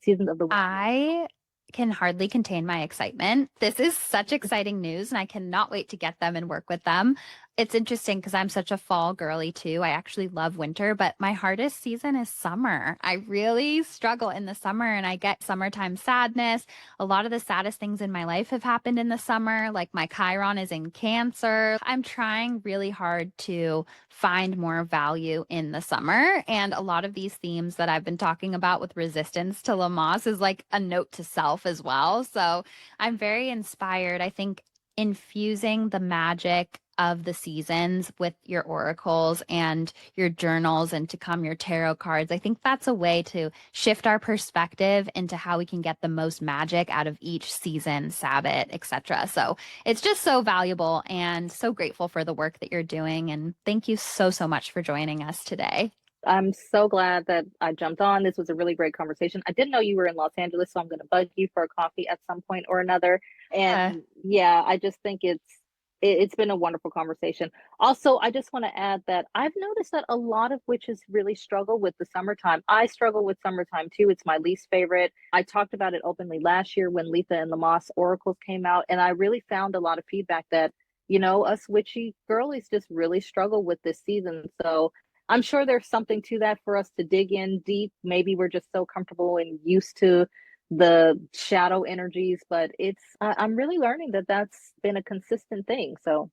Speaker 3: Seasons of the Witch.
Speaker 1: I can hardly contain my excitement. This is such exciting news, and I cannot wait to get them and work with them. It's interesting because I'm such a fall girly too. I actually love winter, but my hardest season is summer. I really struggle in the summer, and I get summertime sadness. A lot of the saddest things in my life have happened in the summer, like my Chiron is in Cancer. I'm trying really hard to find more value in the summer. And a lot of these themes that I've been talking about with resistance to Lammas is like a note to self as well. So I'm very inspired. I think infusing the magic of the seasons with your oracles and your journals, and to come your tarot cards, I think that's a way to shift our perspective into how we can get the most magic out of each season, Sabbath, etc. So it's just so valuable, and so grateful for the work that you're doing. And thank you so, so much for joining us today.
Speaker 3: I'm so glad that I jumped on. This was a really great conversation. I didn't know you were in Los Angeles, so I'm going to bug you for a coffee at some point or another. And yeah, I just think it's been a wonderful conversation. Also, I just want to add that I've noticed that a lot of witches really struggle with the summertime. I struggle with summertime too. It's my least favorite. I talked about it openly last year when Letha and Lammas oracles came out, and I really found a lot of feedback that, us witchy girlies just really struggle with this season. So I'm sure there's something to that for us to dig in deep. Maybe we're just so comfortable and used to the shadow energies, but I'm really learning that that's been a consistent thing. So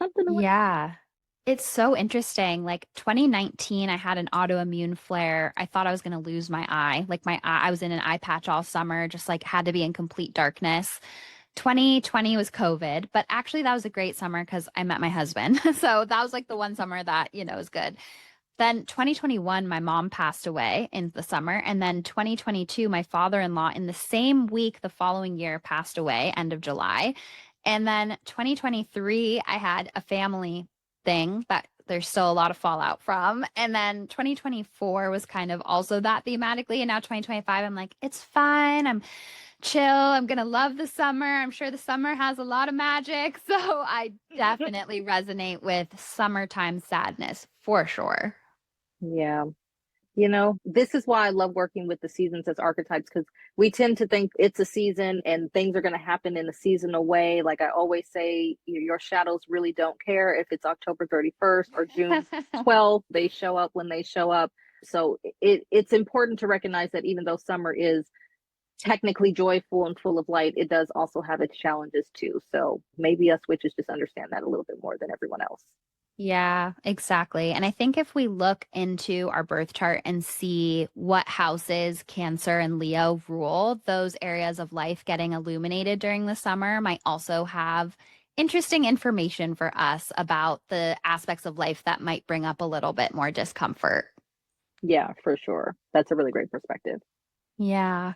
Speaker 3: something to
Speaker 1: Yeah. It's so interesting. Like 2019, I had an autoimmune flare. I thought I was going to lose my eye. Like my eye, I was in an eye patch all summer, just like had to be in complete darkness. 2020 was COVID, but actually that was a great summer because I met my husband. So that was like the one summer that, was good. Then 2021, my mom passed away in the summer. And then 2022, my father-in-law in the same week the following year passed away, end of July. And then 2023, I had a family thing that there's still a lot of fallout from. And then 2024 was kind of also that thematically. And now 2025, I'm like, it's fine. I'm chill. I'm going to love the summer. I'm sure the summer has a lot of magic. So I definitely resonate with summertime sadness for sure.
Speaker 3: Yeah. This is why I love working with the seasons as archetypes, because we tend to think it's a season and things are going to happen in a seasonal way. Like I always say, your shadows really don't care if it's October 31st or June 12th. They show up when they show up. So it's important to recognize that even though summer is technically joyful and full of light, it does also have its challenges too. So maybe us witches just understand that a little bit more than everyone else.
Speaker 1: Yeah, exactly. And I think if we look into our birth chart and see what houses Cancer and Leo rule, those areas of life getting illuminated during the summer might also have interesting information for us about the aspects of life that might bring up a little bit more discomfort.
Speaker 3: Yeah, for sure. That's a really great perspective.
Speaker 1: Yeah.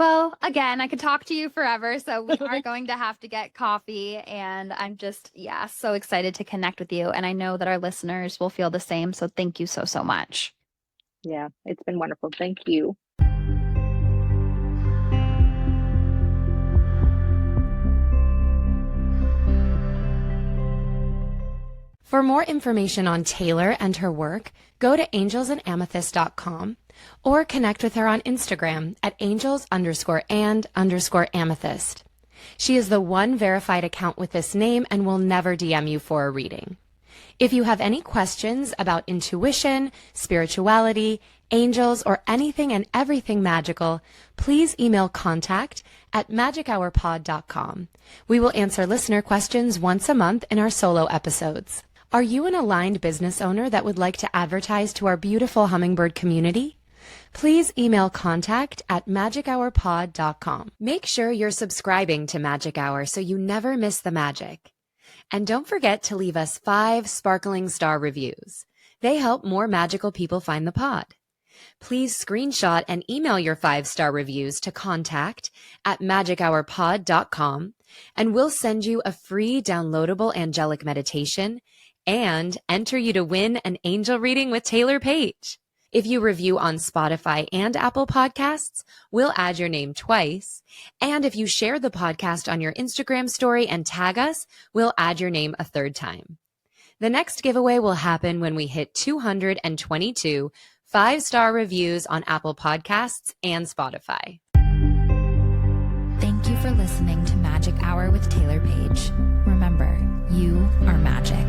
Speaker 1: Well, again, I could talk to you forever, so we are going to have to get coffee. And I'm just, so excited to connect with you. And I know that our listeners will feel the same. So thank you so, so much.
Speaker 3: Yeah, it's been wonderful. Thank you.
Speaker 2: For For more information on Taylor and her work, go to angelsandamethyst.com or connect with her on Instagram at angels_and_amethyst. She is the one verified account with this name and will never DM you for a reading. If you have any questions about intuition, spirituality, angels, or anything and everything magical, please email contact@magichourpod.com. We will answer listener questions once a month in our solo episodes. Are you an aligned business owner that would like to advertise to our beautiful hummingbird community? Please email contact@magichourpod.com. Make sure you're subscribing to Magic Hour so you never miss the magic. And don't forget to leave us 5 sparkling star reviews. They help more magical people find the pod. Please screenshot and email your 5-star reviews to contact@magichourpod.com, and we'll send you a free downloadable angelic meditation and enter you to win an angel reading with Taylor Page. If you review on Spotify and Apple Podcasts, we'll add your name twice. And if you share the podcast on your Instagram story and tag us, we'll add your name a 3rd time. The next giveaway will happen when we hit 222 5-star reviews on Apple Podcasts and Spotify.
Speaker 1: Thank you for listening to Magic Hour with Taylor Page. Remember, you are magic.